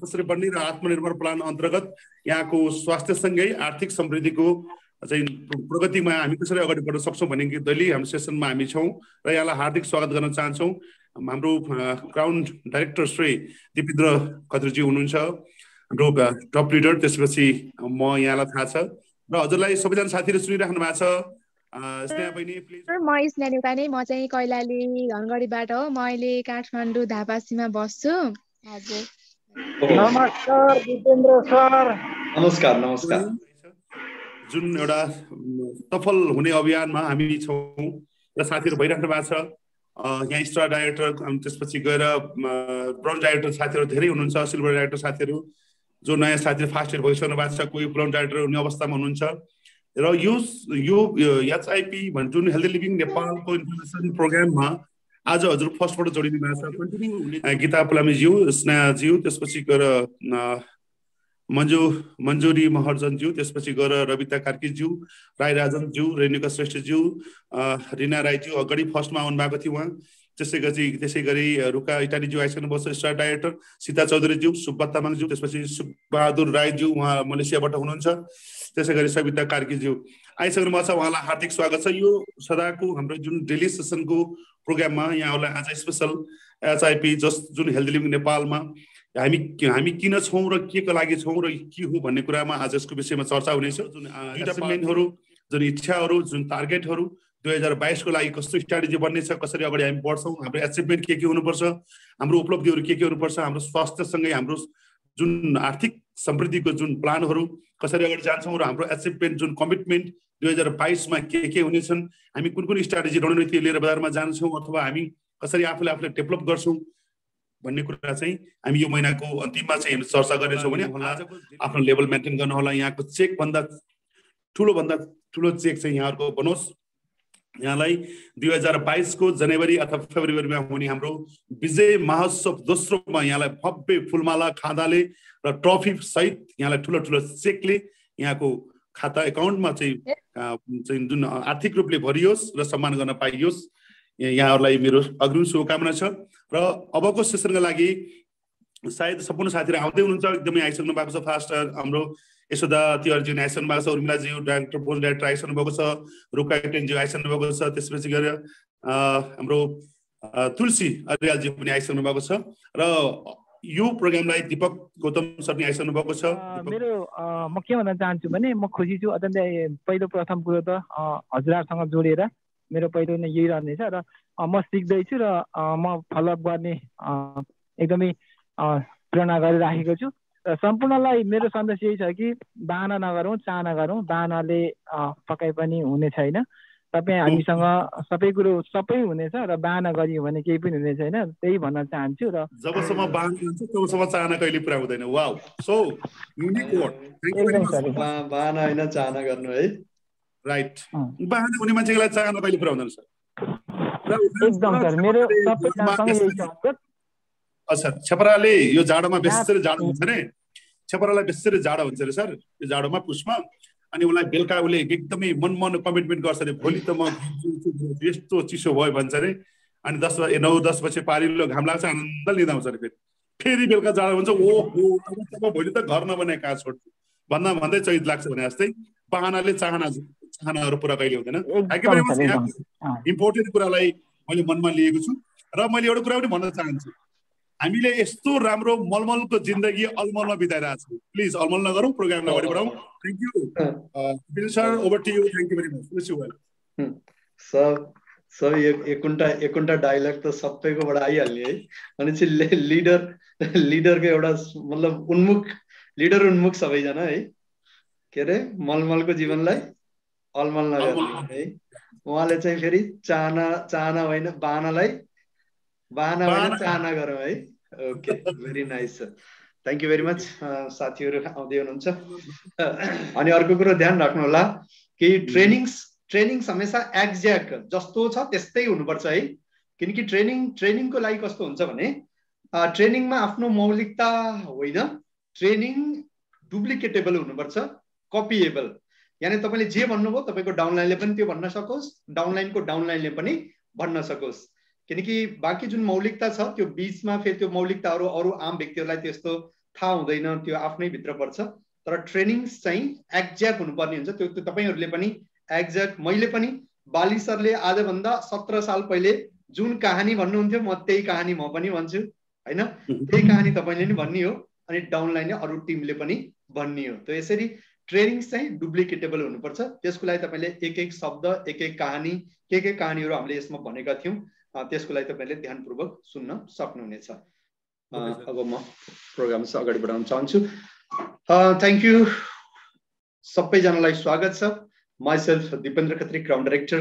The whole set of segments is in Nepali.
त्यसरी बन्ने र आत्मनिर्भर प्लान अन्तर्गत यहाँको स्वास्थ्यसँगै आर्थिक समृद्धिको चाहिँ प्रगतिमा हामी कसरी अगाडि बढ्न सक्छौँ भन्ने दैली हाम्रो सेसनमा हामी छौँ र यहाँलाई हार्दिक स्वागत गर्न चाहन्छौँ। हाम्रो क्राउन डाइरेक्टर श्री दिपेन्द्र खत्रीजी हुनुहुन्छ हाम्रो टप लिडर। त्यसपछि म यहाँलाई थाहा छ र हजुरलाई सबैजना साथीहरू सुनिराख्नु भएको छ। म स्नेहा नेपाली, म चाहिँ कैलाली धनगढीबाट हो। म अहिले काठमाडौँ धापासीमा बस्छु। हजुर नमस्कार दिपेन्द्र सर। नमस्कार नमस्कार। जुन एउटा सफल हुने अभियानमा हामी छौँ र साथीहरू भइराख्नु भएको छ। यहाँ स्टार डाइरेक्टर, त्यसपछि गएर ब्रोन्ज डाइरेक्टर साथीहरू धेरै हुनुहुन्छ, सिल्भर डाइरेक्टर साथीहरू जो नयाँ साथीहरू फास्ट इयर भइसक्नु भएको छ, कोही ब्रोन्ज डाइरेक्टर हुने अवस्थामा हुनुहुन्छ। र यो एचआइपी जुन हेल्दी लिभिङ नेपालको इन्फर्मेसन प्रोग्राममा आज हजुर फर्स्टबाट जोडिनु भएको छ। कन्टिन्यू हुने गीता पुलामीज्यू, स्नेहाज्यू, त्यसपछि गएर मञ्जुरी महर्जनज्यू, त्यसपछि गएर रविता कार्कीज्यू, राई राजनज्यू, रेणुका श्रेष्ठज्यू, रिना राईज्यू अगाडि फर्स्टमा आउनु भएको थियो उहाँ। त्यसै गरी रुका इटालीज्यू आइसक्नुभएको छ, स्टार डाइरेक्टर सीता चौधरीज्यू, सुब्बा तामाङज्यू, त्यसपछि सुबहादुर राईज्यू उहाँ मलेसियाबाट हुनुहुन्छ। त्यसै गरी सविता कार्कीज्यू आइसक्नु भएको छ, उहाँलाई हार्दिक स्वागत छ। यो सदाको हाम्रो जुन डेली सेसनको प्रोग्राममा यहाँहरूलाई आज स्पेसल एचआइपी जुन हेल्दी लिभिङ नेपालमा हामी किन छौँ र के को लागि छौँ र के हो भन्ने कुरामा आज यसको विषयमा चर्चा हुनेछ। जुन अचिभमेन्टहरू, जुन इच्छाहरू, जुन टार्गेटहरू 2022 को लागि कस्तो स्ट्राटेजी बन्ने छ, कसरी अगाडि हामी बढ्छौँ, हाम्रो एचिभमेन्ट के हुनुपर्छ, हाम्रो उपलब्धिहरू के हुनुपर्छ, हाम्रो स्वास्थ्यसँगै हाम्रो जुन आर्थिक समृद्धिको जुन प्लानहरू कसरी अगाडि जान्छौँ र हाम्रो एचिभमेन्ट जुन कमिटमेन्ट 2022 मा के हुनेछन्, हामी कुन स्ट्राटेजी रणनीति लिएर बजारमा जान्छौँ अथवा हामी कसरी आफूले डेभलप गर्छौँ भन्ने कुरा चाहिँ हामी यो महिनाको अन्तिममा चाहिँ चर्चा गर्नेछौँ भने आफ्नो लेभल मेन्टेन गर्न होला। यहाँको चेक भन्दा ठुलो चेक चाहिँ यहाँहरूको बनोस्। यहाँलाई 2022 को जनवरी अथवा फेब्रुअरीमा हुने हाम्रो विजय महोत्सव दोस्रोमा यहाँलाई भव्य फुलमाला खादाले र ट्रफी सहित यहाँलाई ठुलो चेकले यहाँको खाता एकाउन्टमा चाहिँ जुन आर्थिक रूपले भरियोस् र सम्मान गर्न पाइयोस्, यहाँहरूलाई मेरो अग्रिम शुभकामना छ। र अबको सेसनका लागि सायद सम्पूर्ण साथीहरू आउँदै हुनुहुन्छ, एकदमै आइसक्नु भएको छ। फास्ट हाम्रो यशोदा तिवारीज्यू आइसक्नु भएको छ, उर्मिलाज्यू डाइरेक्टर पोस्ट डाइरेक्टर आइसक्नु भएको छ, रुका टेन्ज्यू आइसक्नु भएको छ, त्यसपछि गएर हाम्रो तुलसी अर्यालज्यू पनि आइसक्नु भएको छ र यो प्रोग्रामलाई दीपक गौतम सर पनि आइसक्नु भएको छ। म के भन्न चाहन्छु भने म खुसी छु। अत्यन्तै पहिलो प्रथम कुरो त हजुरहरूसँग जोडेर मेरो पहिलो नै यही रहनेछ र म सिक्दैछु र म फलोअप गर्ने एकदमै प्रेरणा गरिराखेको छु। र सम्पूर्णलाई मेरो सन्देश यही छ कि बाहना नगरौँ, चाहना गरौँ। बाहनाले पक्कै पनि हुने छैन। तपाईँ हामीसँग सबै कुरो सबै हुनेछ र बाहना गरियो भने केही पनि हुने छैन, त्यही भन्न चाहन्छु। र जबसम्म बाहना हुन्छ तबसम्म चाहना कहिले पुरा हुँदैन। Wow, so unique word. Thank you very much. बाहना हैन चाहना गर्नु है। राइट, बाहना हुने मान्छेलाई चाहना कहिले पुरा हुँदैन सर। एकदम सर, मेरो सबैजनासँग यही छ। अच्छा, छपराले यो जाडोमा बेसरी जाडो हुन्छ रे, छपरालाई बेसरी जाडो हुन्छ रे सर यो जाडोमा पुसमा। अनि उसलाई बेलुका उसले एकदमै मन कमिटमेन्ट गर्छ अरे, भोलि त म यस्तो चिसो भयो भन्छ अरे। अनि 9-10 बजे पारिलो घाम लाग्छ, आनन्द लिँदा हुन्छ अरे। फेरि बेलुका जाडो हुन्छ, ओहो अब भोलि त घर नबनाए कहाँ छोड्छु भन्दै चैत लाग्छ भने जस्तै बाहनाले चाहनाहरू पुरा कहिले हुँदैन। Thank you very much. Important कुरालाई मैले मनमा लिएको छु र मैले एउटा कुरा पनि भन्न चाहन्छु। हामीले यस्तो राम्रो मलमलको जिन्दगी अलमलमा बिताइरहेको छौँ। प्लिज अलमल नगरौँ, प्रोग्रामलाई अगाडि बढाउँ। Thank you sir, over to you. Thank you very much. Wish you well. सब एकुन्टा डायलग त सबैकोबाट आइहाल्ने है। अनि चाहिँ लिडरको एउटा मतलब लिडर उन्मुख सबैजना है। के अरे मलमलको जीवनलाई अलमल नगर्ने है। उहाँले चाहिँ फेरि चाहना होइन बाहना होइन चाहना गरौँ है। Okay, very nice sir, thank you very much. साथीहरू आउँदै हुनुहुन्छ। अनि अर्को कुरो ध्यान राख्नु होला कि ट्रेनिङ्स हमेसा एक्ज्याक्ट जस्तो छ त्यस्तै हुनुपर्छ है। किनकि ट्रेनिङको लागि कस्तो हुन्छ भने ट्रेनिङमा आफ्नो मौलिकता होइन, ट्रेनिङ डुप्लिकेटेबल हुनुपर्छ, कपिएबल। यानी तपाईले जे भन्नुभयो तपाईको डाउनलाइनले पनि त्यो भन्न सकोस्, डाउनलाइनको डाउनलाइनले पनि भन्न सकोस्। किनकि बाँकी जुन मौलिकता छ त्यो बीचमा फेरि त्यो मौलिकताहरू अरू आम व्यक्तिहरूलाई त्यस्तो थाहा हुँदैन, त्यो आफ्नै भित्र पर्छ। तर ट्रेनिङ्स चाहिँ एक्ज्याक्ट हुनुपर्ने हुन्छ। त्यो तपाईहरूले पनि एक्ज्याक्ट, मैले पनि बाली सरले आजभन्दा 17 साल पहिले जुन कहानी भन्नुहुन्थ्यो म त्यही कहानी म पनि भन्छु हैन, त्यही कहानी तपाईले नि भन्नी हो अनि डाउनलाइनले अरू टिमले पनि भन्नी हो। त यसरी ट्रेनिङ्स चाहिँ डुप्लिकेटेबल हुनुपर्छ। त्यसको लागि तपाईले एक एक शब्द, एक एक कहानी, के कहानीहरू हामीले यसमा भनेका थियौँ, त्यसको लागि तपाईले ध्यानपूर्वक सुन्न सक्नुहुनेछ। अब म प्रोग्राम चाहिँ अगाडि बढाउन चाहन्छु। थ्याङ्क यू सबैजनालाई स्वागत छ। Myself Dipendra Khatri, crown director.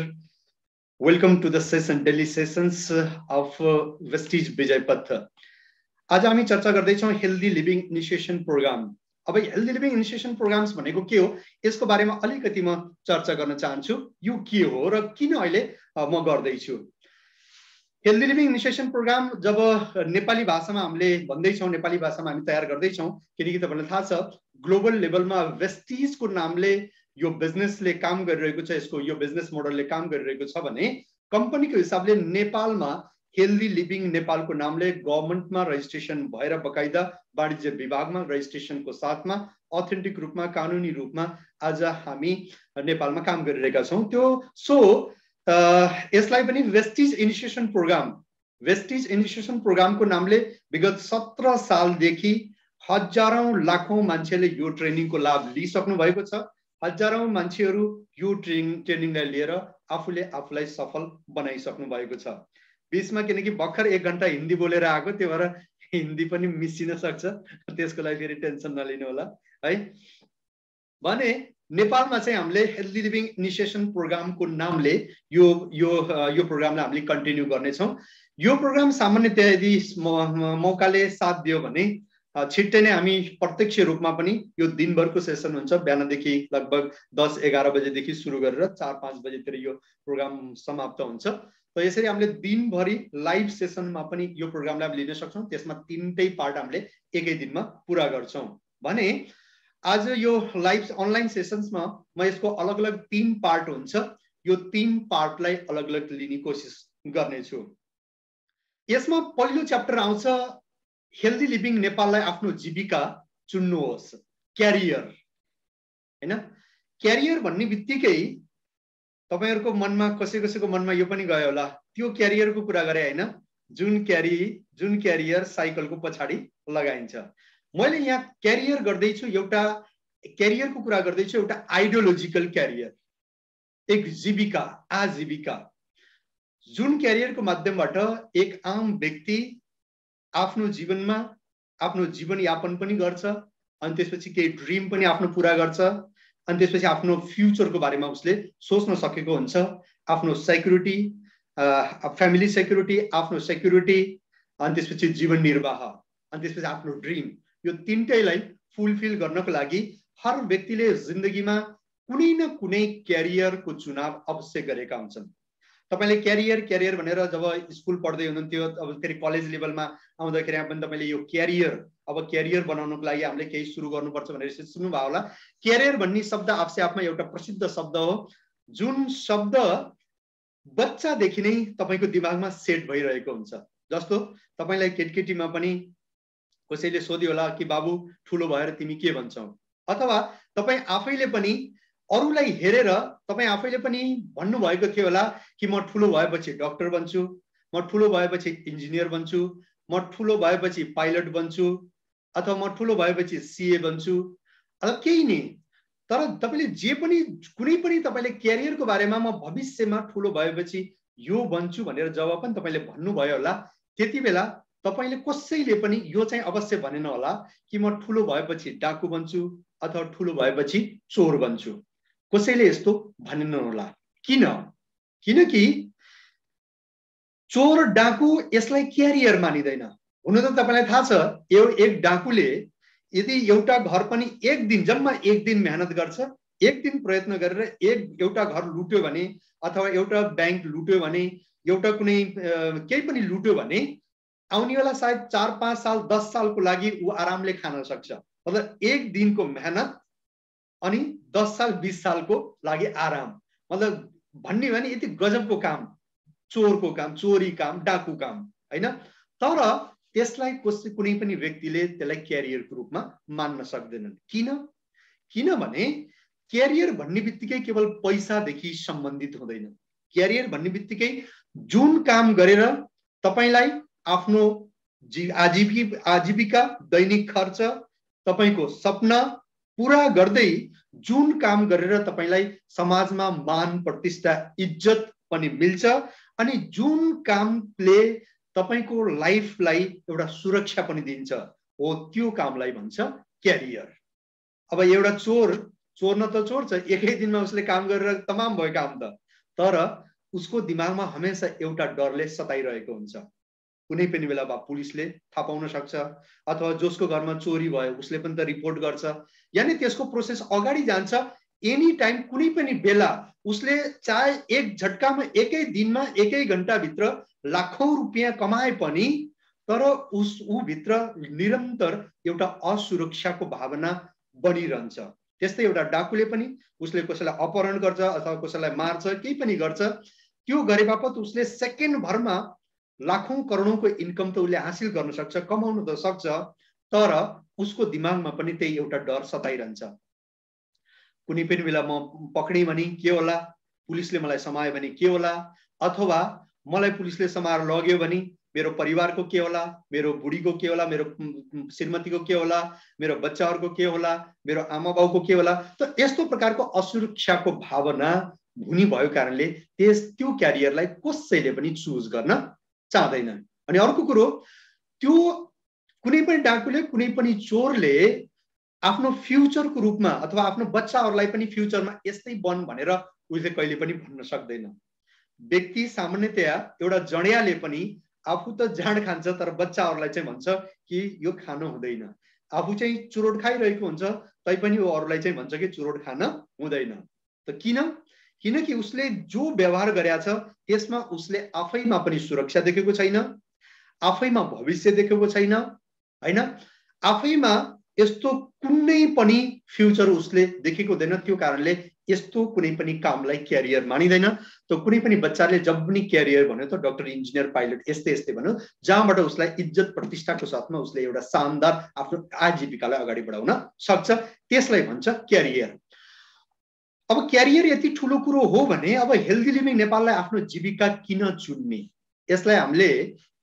Welcome to the session, daily sessions of Vestige Vijaypath. आज हामी चर्चा गर्दैछौँ हेल्दी लिभिङ इनिसिएसन प्रोग्राम। अब हेल्दी लिभिङ इनिसिएसन प्रोग्राम्स भनेको के हो यसको बारेमा अलिकति म चर्चा गर्न चाहन्छु। यो के हो र किन अहिले म गर्दैछु। हेल्दी लिभिङ इनिसिएसन प्रोग्राम जब नेपाली भाषामा हामीले भन्दैछौँ, नेपाली भाषामा हामी तयार गर्दैछौँ, किनकि तपाईँलाई थाहा छ ग्लोबल लेभलमा वेस्टिजको नामले यो बिजनेसले काम गरिरहेको छ, यसको यो बिजनेस मोडलले काम गरिरहेको छ भने कम्पनीको हिसाबले नेपालमा हेल्दी लिभिङ नेपालको नामले गभर्मेन्टमा रजिस्ट्रेसन भएर बकाइदा वाणिज्य विभागमा रजिस्ट्रेसनको साथमा अथेन्टिक रूपमा, कानुनी रूपमा आज हामी नेपालमा काम गरिरहेका छौँ। त्यो यसलाई पनि Vestige initiation programme, Vestige initiation प्रोग्रामको नामले विगत 17 सालदेखि हजारौं लाखौं मान्छेले यो ट्रेनिङको लाभ लिइसक्नु भएको छ। हजारौं मान्छेहरू यो ट्रेनिङलाई लिएर आफूलाई सफल बनाइसक्नु भएको छ। बीचमा किनकि भर्खर 1 घण्टा हिन्दी बोलेर आएको, त्यो भएर हिन्दी पनि मिसिन सक्छ, त्यसको लागि फेरि टेन्सन नलिनु होला है। भने नेपालमा चाहिँ हामीले हेल्दी लिभिङ इनिसिएसन प्रोग्रामको नामले यो प्रोग्रामलाई हामीले कन्टिन्यू गर्नेछौँ। यो प्रोग्राम सामान्यतया यदि मौकाले साथ दियो भने छिट्टै नै हामी प्रत्यक्ष रूपमा पनि यो दिनभरको सेसन हुन्छ, बिहानदेखि लगभग 10-11 बजेदेखि सुरु गरेर 4-5 बजेतिर यो प्रोग्राम समाप्त हुन्छ। त यसरी हामीले दिनभरि लाइभ सेसनमा पनि यो प्रोग्रामलाई लिन सक्छौँ। त्यसमा 3टै पार्ट हामीले एकै दिनमा पुरा गर्छौँ। भने आज यो लाइभ अनलाइन सेसन्समा म यसको अलग अलग 3 पार्ट हुन्छ, यो 3 पार्टलाई अलग अलग लिने कोसिस गर्नेछु। यसमा पहिलो च्याप्टर आउँछ हेल्दी लिभिङ नेपाललाई आफ्नो जीविका चुन्नुहोस्, क्यारियर हैन। क्यारियर भन्ने बित्तिकै तपाईहरुको मनमा कसैको मनमा यो पनि गयो होला, त्यो क्यारियरको कुरा गरे हैन, जुन क्यारियर साइकलको पछाडी लगाइन्छ। मैले यहाँ क्यारियर गर्दैछु, एउटा क्यारियरको कुरा गर्दैछु, एउटा आइडियोलोजिकल क्यारियर, एक जीविका, आजीविका, जुन क्यारियरको माध्यमबाट एक आम व्यक्ति आफ्नो जीवनमा आफ्नो जीवन यापन पनि गर्छ, अनि त्यसपछि केही ड्रिम पनि आफ्नो पूरा गर्छ, अनि त्यसपछि आफ्नो फ्युचरको बारेमा उसले सोच्न सकेको हुन्छ, आफ्नो सेक्युरिटी, फ्यामिली सेक्युरिटी, आफ्नो सेक्युरिटी, अनि त्यसपछि जीवन निर्वाह, अनि त्यसपछि आफ्नो ड्रिम, यो तीनटैलाई फुलफिल गर्नको लागि हर व्यक्तिले जिन्दगीमा कुनै न कुनै क्यारियरको चुनाव अवश्य गरेका हुन्छन्। तपाईले क्यारियर भनेर जब स्कुल पढ्दै हुनुहुन्थ्यो, अब फेरि कलेज लेभलमा आउँदाखेरि पनि तपाईले यो क्यारियर बनाउनको लागि हामीले केही सुरु गर्नुपर्छ भनेर सुन्नुभयो होला। क्यारियर भन्ने शब्द आफै आफमा एउटा प्रसिद्ध शब्द हो, जुन शब्द बच्चादेखि नै तपाईको दिमागमा सेट भइरहेको हुन्छ। जस्तो तपाईलाई केटकेटीमा पनि कसैले सोध्यो होला कि बाबु ठुलो भएर तिमी के बन्छौ, अथवा तपाई आफैले पनि अरूलाई हेरेर तपाई आफैले पनि भन्नु भएको थियो होला कि म ठुलो भएपछि डाक्टर बन्छु, म ठुलो भएपछि इन्जिनियर बन्छु, म ठुलो भएपछि पाइलट बन्छु, अथवा म ठुलो भएपछि सीए बन्छु, अथवा केही नि। तर तपाईले जे पनि कुनै पनि तपाईले क्यारियरको बारेमा म भविष्यमा ठुलो भएपछि यो बन्छु भनेर जब पनि तपाईले भन्नुभयो होला, त्यति बेला तपाईले कसैले पनि यो चाहिँ अवश्य भनेन होला कि म ठुलो भएपछि डाकु बन्छु अथवा ठुलो भएपछि चोर बन्छु, कसैले यस्तो भनेन होला। किनकि चोर डाकु यसलाई क्यारियर मानिदैन। हुन त तपाईलाई थाहा छ एक डाकुले यदि एउटा घर पनि जम्मा एक दिन मेहनत गर्छ, एक दिन प्रयत्न गरेर एउटा घर लुट्यो भने, अथवा एउटा बैंक लुट्यो भने, एउटा कुनै केही पनि लुट्यो भने आउनेवाला सायद 4-5 साल 10 सालको लागि ऊ आरामले खान सक्छ। मतलब एक दिनको मेहनत अनि 10 साल 20 सालको लागि आराम, मतलब भन्ने भने यति गजबको काम, चोरको काम, चोरी काम, डाकु काम हैन। तर त्यसलाई कुनै पनि व्यक्तिले त्यसलाई क्यारियरको रूपमा मान्न सक्दैनन्। किनभने क्यारियर भन्ने बित्तिकै केवल पैसादेखि सम्बन्धित हुँदैन। क्यारियर भन्ने बित्तिकै जुन काम गरेर तपाईलाई आफ्नो आजीविका, दैनिक खर्च, तपाईको सपना पूरा गर्दै जुन काम गरेर तपाईलाई समाजमा मान, प्रतिष्ठा, इज्जत पनि मिल्छ अनि जुन कामले तपाईको लाइफलाई एउटा सुरक्षा पनि दिन्छ, हो त्यो कामलाई भन्छ क्यारियर। अब एउटा चोर न त चोर छ, एकै दिनमा उसले काम गरेर तमाम भयो काम त, तर उसको दिमागमा हमेशा एउटा डरले सताइरहेको हुन्छ। कुनै पनि बेला पुलिसले थाहा पाउन सक्छ, अथवा जसको घरमा चोरी भयो उसले पनि त रिपोर्ट गर्छ, यानी त्यसको प्रोसेस अगाडि जान्छ। एनी टाइम कुनै पनि बेला उसले चाहे एक झट्कामा, एकै दिनमा, एकै घण्टाभित्र लाखौं रुपियाँ कमाए पनि तर ऊ भित्र निरन्तर एउटा असुरक्षाको भावना बनिरहन्छ। त्यस्तै एउटा डाकुले पनि उसले कसैलाई अपहरण गर्छ अथवा कसैलाई मार्छ, केही पनि गर्छ, त्यो गरे बापत उसले सेकेन्ड भरमा लाखौं करोडौंको इन्कम त उसले हासिल गर्न सक्छ, कमाउन त सक्छ, तर उसको दिमागमा पनि त्यही एउटा डर सताइरहन्छ। कुनै पनि बेला म पक्रिएँ भने के होला, पुलिसले मलाई समायो भने के होला, अथवा मलाई पुलिसले समाएर लग्यो भने मेरो परिवारको के होला, मेरो बुढीको के होला, मेरो श्रीमतीको के होला, मेरो बच्चाहरूको के होला, मेरो आमा बाउको के होला। त यस्तो प्रकारको असुरक्षाको भावना हुने भएको कारणले त्यो क्यारियरलाई कसैले पनि चुज गर्न चाहदैन। अनि अर्को कुरो, त्यो कुनै पनि डाकुले, कुनै पनि चोरले आफ्नो फ्युचरको रूपमा अथवा आफ्नो बच्चाहरूलाई पनि फ्युचरमा यस्तै बन भनेर उसले कहिले पनि भन्न सक्दैन। व्यक्ति सामान्यतया एउटा जडियाले पनि आफू त जाँड खान्छ तर बच्चाहरूलाई चाहिँ भन्छ कि यो खानु हुँदैन। आफू चाहिँ चुरोट खाइरहेको हुन्छ तैपनि ऊ अरूलाई चाहिँ भन्छ कि चुरोट खान हुँदैन। त किनकि उसले जो व्यवहार गरेछ त्यसमा उसले आफैमा पनि सुरक्षा देखेको छैन, आफैमा भविष्य देखेको छैन हैन, आफैमा यस्तो कुनै पनि फ्युचर उसले देखेको हुँदैन। त्यो कारणले यस्तो कुनै पनि कामलाई क्यारियर मानिदैन। त कुनै पनि बच्चाले जब पनि क्यारियर भन्यो त डक्टर, इन्जिनियर, पाइलट यस्तै भन्यो, जहाँबाट उसलाई इज्जत प्रतिष्ठाको साथमा उसले एउटा शानदार आफ्नो आजीविकालाई अगाडि बढाउन सक्छ, त्यसलाई भन्छ क्यारियर। अब क्यारियर यति ठुलो कुरो हो भने अब हेल्दी लिभिङ नेपाललाई आफ्नो जीविका किन चुन्ने, यसलाई हामीले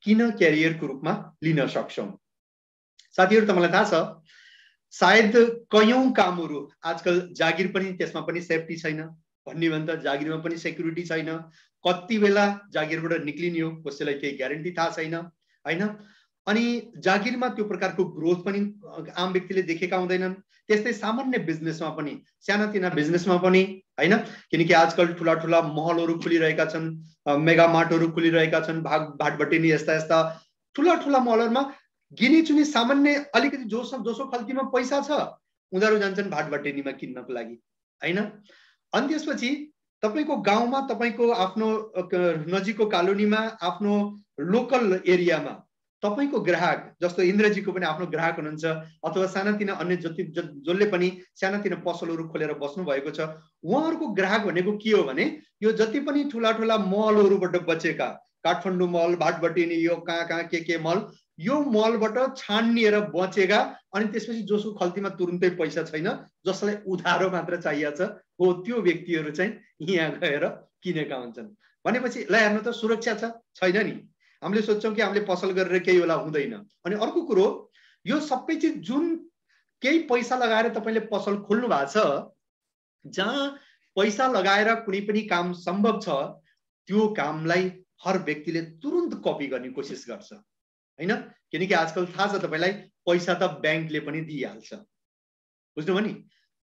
किन क्यारियरको रूपमा लिन सक्छौं? साथीहरु, तपाईलाई थाहा छ सायद कयौं कामहरु आजकल जागिर पनि, त्यसमा पनि सेफ्टी छैन, भन्ने भने त जागिरमा पनि सेक्युरिटी छैन, कति बेला जागिरबाट निक्लिने हो कसैलाई केही ग्यारेन्टी थाहा छैन हैन। अनि जागिरमा त्यो प्रकारको ग्रोथ पनि आम व्यक्तिले देखेका हुँदैनन्। त्यस्तै सामान्य बिजनेसमा पनि, सानातिना बिजनेसमा पनि हैन, किनकि आजकल ठुला ठुला महलहरु खुलिरहेका छन्, मेगा मार्टहरु खुलिरहेका छन्, भाटबटेनी यस्ता ठुला ठुला महलहरुमा गिनी चुनी सामान्य अलिकति जोसो खल्तीमा पैसा छ उनीहरु जान्छन् भाटबटेनीमा किन्नको लागि हैन। अनि त्यसपछि तपाईको गाउँमा, तपाईको आफ्नो नजिकको कलोनीमा, आफ्नो लोकल एरियामा तपाईको ग्राहक, जस्तो इन्द्रजीको पनि आफ्नो ग्राहक हुनुहुन्छ, अथवा सानातिना अन्य जसले पनि सानातिना पसलहरु खोलेर बस्नु भएको छ, उहाँहरुको ग्राहक भनेको के हो भने यो जति पनि ठुला ठुला मलहरुबाट बचेका, काठमाडौँ मल, भाटबटेनी, यो कहाँ के मल, यो मलबाट छानिएर बचेका, अनि त्यसपछि जोसो खल्तीमा तुरुन्तै पैसा छैन, जसलाई उधारो मात्र चाहिएको छ, हो त्यो व्यक्तिहरु चाहिँ यहाँ गएर किनेका हुन्छन्। भनेपछि ल हेर्नु त सुरक्षा छैन नि। हामीले सोच्छौं कि हामीले पसल गरेर केही बेला हुँदैन। अनि अर्को कुरो, यो सबै चीज जुन केही पैसा लगाएर तपाईले पसल खोल्नु भएको छ, जहाँ पैसा लगाएर कुनै पनि काम सम्भव छ, त्यो कामलाई हर व्यक्तिले तुरुन्त कपी गर्ने कोसिस गर्छ हैन। किनकि आजकल थाहा छ तपाईलाई, पैसा त बैंकले पनि दिइहाल्छ, बुझ्नुभयो नि।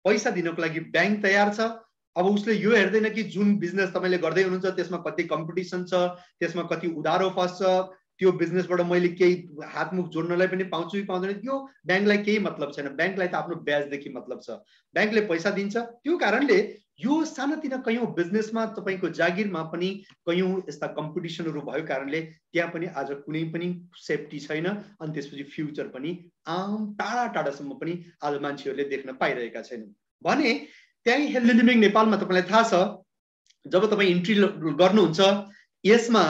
पैसा दिनको लागि बैंक तयार छ। अब उसले यो हेर्दैन कि जुन बिजनेस तपाईले गर्दै हुनुहुन्छ त्यसमा कति कम्पिटिसन छ, त्यसमा कति उधारो फस्छ, त्यो बिजनेसबाट मैले केही हातमुख जोड्नलाई पनि पाउँछु कि पाउँदैन, त्यो बैंकलाई केही मतलब छैन। बैंकलाई त आफ्नो ब्याजदेखि मतलब छ, बैंकले पैसा दिन्छ। त्यो कारणले यो सानातिना कयौं बिजनेसमा, तपाईको जागिरमा पनि कयौं यस्ता कम्पिटिसनहरु भएको कारणले त्यहाँ पनि आज कुनै पनि सेफ्टी छैन। अनि त्यसपछि फ्युचर पनि आम टाढासम्म पनि आज मान्छेहरूले देख्न पाइरहेका छैनन्। भने त्यही हेल्दी लिभिङ नेपालमा तपाईलाई थाहा छ जब तपाईँ इन्ट्री गर्नुहुन्छ यसमा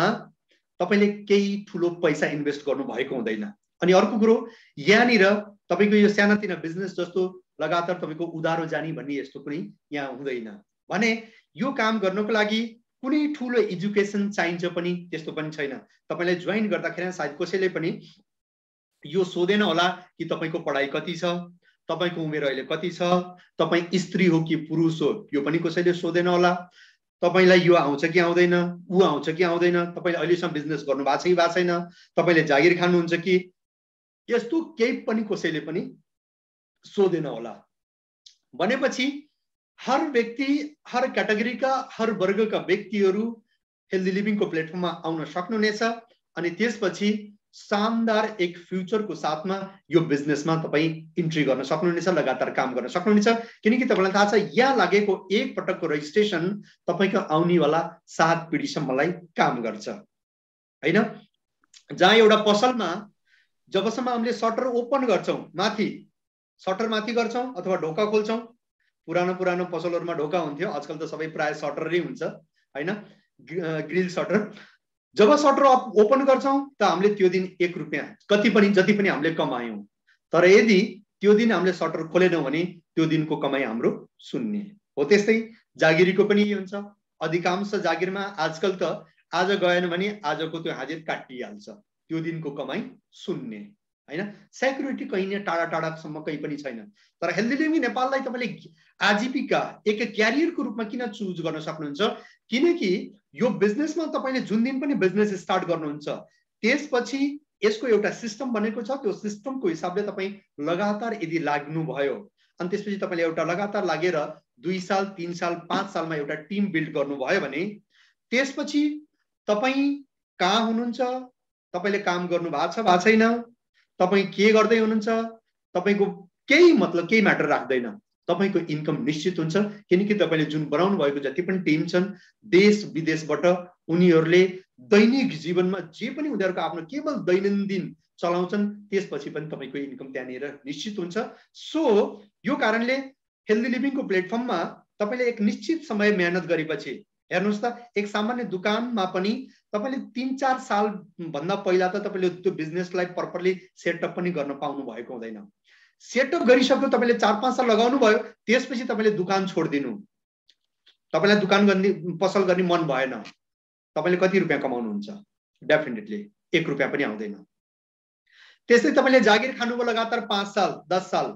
तपाईले केही ठुलो पैसा इन्भेस्ट गर्नु भएको हुँदैन। अनि अर्को कुरो यहाँनिर तपाईको यो सानातिना बिजनेस जस्तो लगातार तपाईको उधारो जानी भन्ने यस्तो कुनै यहाँ हुँदैन। भने यो काम गर्नको लागि कुनै ठुलो एजुकेसन चाहिन्छ पनि त्यस्तो पनि छैन। तपाईलाई जोइन गर्दाखेरि सायद कसैले पनि यो सोधेन होला कि तपाईको पढाइ कति छ, तपाईको उमेर अहिले कति छ, तपाई स्त्री हो कि पुरुष हो, यो पनि कसैले सोधेन होला। तपाईलाई यो आउँछ कि आउँदैन, ऊ आउँछ कि आउँदैन, तपाईले अहिलेसम्म बिजनेस गर्नु भएको छ कि भएको छैन, तपाईले जागिर खानुहुन्छ कि, यस्तो केही पनि कसैले पनि सोधेन होला। भनेपछि हर व्यक्ति, हर क्याटेगोरीका, हर वर्गका व्यक्तिहरू हेल्दी लिभिङको प्लेटफर्ममा आउन सक्नुहुनेछ। अनि त्यसपछि शानदार एक फ्युचरको साथमा यो बिजनेसमा तपाईँ इन्ट्री गर्न सक्नुहुनेछ, लगातार काम गर्न सक्नुहुनेछ। किनकि तपाईलाई थाहा छ यहाँ लागेको एक पटकको रेजिस्ट्रेसन तपाईको आउनेवाला 7 पिढीसम्मलाई काम गर्छ हैन। जहाँ एउटा पसलमा जबसम्म हामीले सटर ओपन गर्छौं, माथि सटर माथि गर्छौं अथवा ढोका खोल्छौं, पुरानो पसलहरुमा ढोका हुन्थ्यो, आजकल त सबै प्राय सटरै हुन्छ हैन, ग्रिल सटर। जब सटर ओपन गर्छौं त हामीले त्यो दिन 1 रुपैयाँ जति पनि हामीले कमायौं। तर यदि त्यो दिन हामीले सटर खोलेनौं भने त्यो दिनको कमाई हाम्रो शून्य हो। त्यस्तै जागिरीको पनि यही हुन्छ। अधिकांश जागिरमा आजकल त आज गएन भने आजको त्यो हाजिर काटिहाल्छ, त्यो दिनको कमाई शून्य हैन। सेक्युरिटी कहीं न टाढासम्म कहीं पनि छैन। तर हेल्दी लिभिङ नेपाललाई तपाईले आजीविका एक क्यारियरको रूपमा किन चुज गर्न सक्नुहुन्छ? किनकि यो बिजनेसमा तपाईले जुन दिन पनि बिजनेस स्टार्ट गर्नुहुन्छ त्यसपछि यसको एउटा सिस्टम बनेको छ। त्यो सिस्टमको हिसाबले तपाई लगातार यदि लाग्नु भयो अनि त्यसपछि तपाईले एउटा लगातार लागेर 2 साल 3 साल 5 सालमा एउटा टिम बिल्ड गर्नु भयो भने त्यसपछि तपाई कहाँ हुनुहुन्छ, तपाईले काम गर्नु भएको छ भएको छैन, तपाई के गर्दै हुनुहुन्छ, तपाईको केही मतलब केही म्याटर राख्दैन। तपाईको इन्कम निश्चित हुन्छ। किनकि तपाईले जुन बनाउनु भएको जति पनि टिम छन् देश विदेशबाट उनीहरूले दैनिक जीवनमा जे पनि उनीहरूको आफ्नो केवल दैनन्दिन चलाउँछन्, त्यसपछि पनि तपाईको इन्कम त्यहाँनिर निश्चित हुन्छ। सो यो कारणले हेल्दी लिभिङको प्लेटफर्ममा तपाईले एक निश्चित समय मेहनत गरेपछि, हेर्नुस् त एक सामान्य दुकानमा पनि तपाईले 3-4 साल भन्दा पहिला त तपाईले त्यो बिजनेसलाई प्रपरली सेटअप पनि गर्न पाउनु भएको हुँदैन। सेटअप गरिसक्यो, तपाईले 4-5 साल लगाउनु भयो, त्यसपछि तपाईले दुकान छोड्दिनु, तपाईलाई दुकान गर्ने पसल गर्ने मन भएन, तपाईले कति रुपैयाँ कमाउनुहुन्छ? डेफिनेटली 1 रुपैयाँ पनि आउँदैन। त्यसै तपाईले जागिर खानुभयो लगातार 5 साल 10 साल,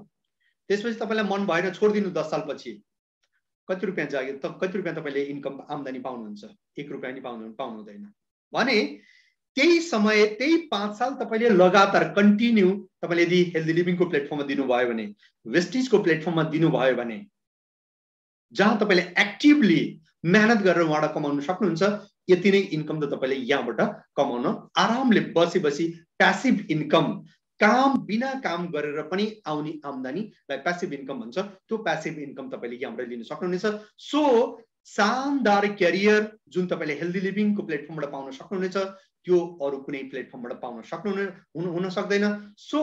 त्यसपछि तपाईलाई मन भएन छोड्दिनु, 10 साल पछि कति रुपैयाँ जागिर कति रुपैयाँ तपाईले इन्कम आम्दानी पाउनुहुन्छ? 1 रुपैयाँ नि पाउनु हुँदैन। भने त्यही समय त्यही 5 साल तपाईले लगातार कन्टिन्यू तपाईले यदि हेल्दी लिभिङको प्लेटफर्ममा दिनुभयो भने, वेस्टिजको प्लेटफर्ममा दिनुभयो भने, जहाँ तपाईले एक्टिभली मेहनत गरेर वहाँबाट कमाउन सक्नुहुन्छ, यति नै इन्कम त तपाईले यहाँबाट कमाउन आरामले बसी प्यासिभ इन्कम, काम बिना काम गरेर पनि आउने आम्दानीलाई प्यासिभ इन्कम भन्छ। त्यो प्यासिभ इन्कम तपाईले यहाँबाट लिन सक्नुहुनेछ। सो शानदार क्यारियर जुन तपाईले हेल्दी लिभिङको प्लेटफर्मबाट पाउन सक्नुहुनेछ त्यो अरु कुनै प्लेटफर्मबाट पाउन हुन सक्दैन। सो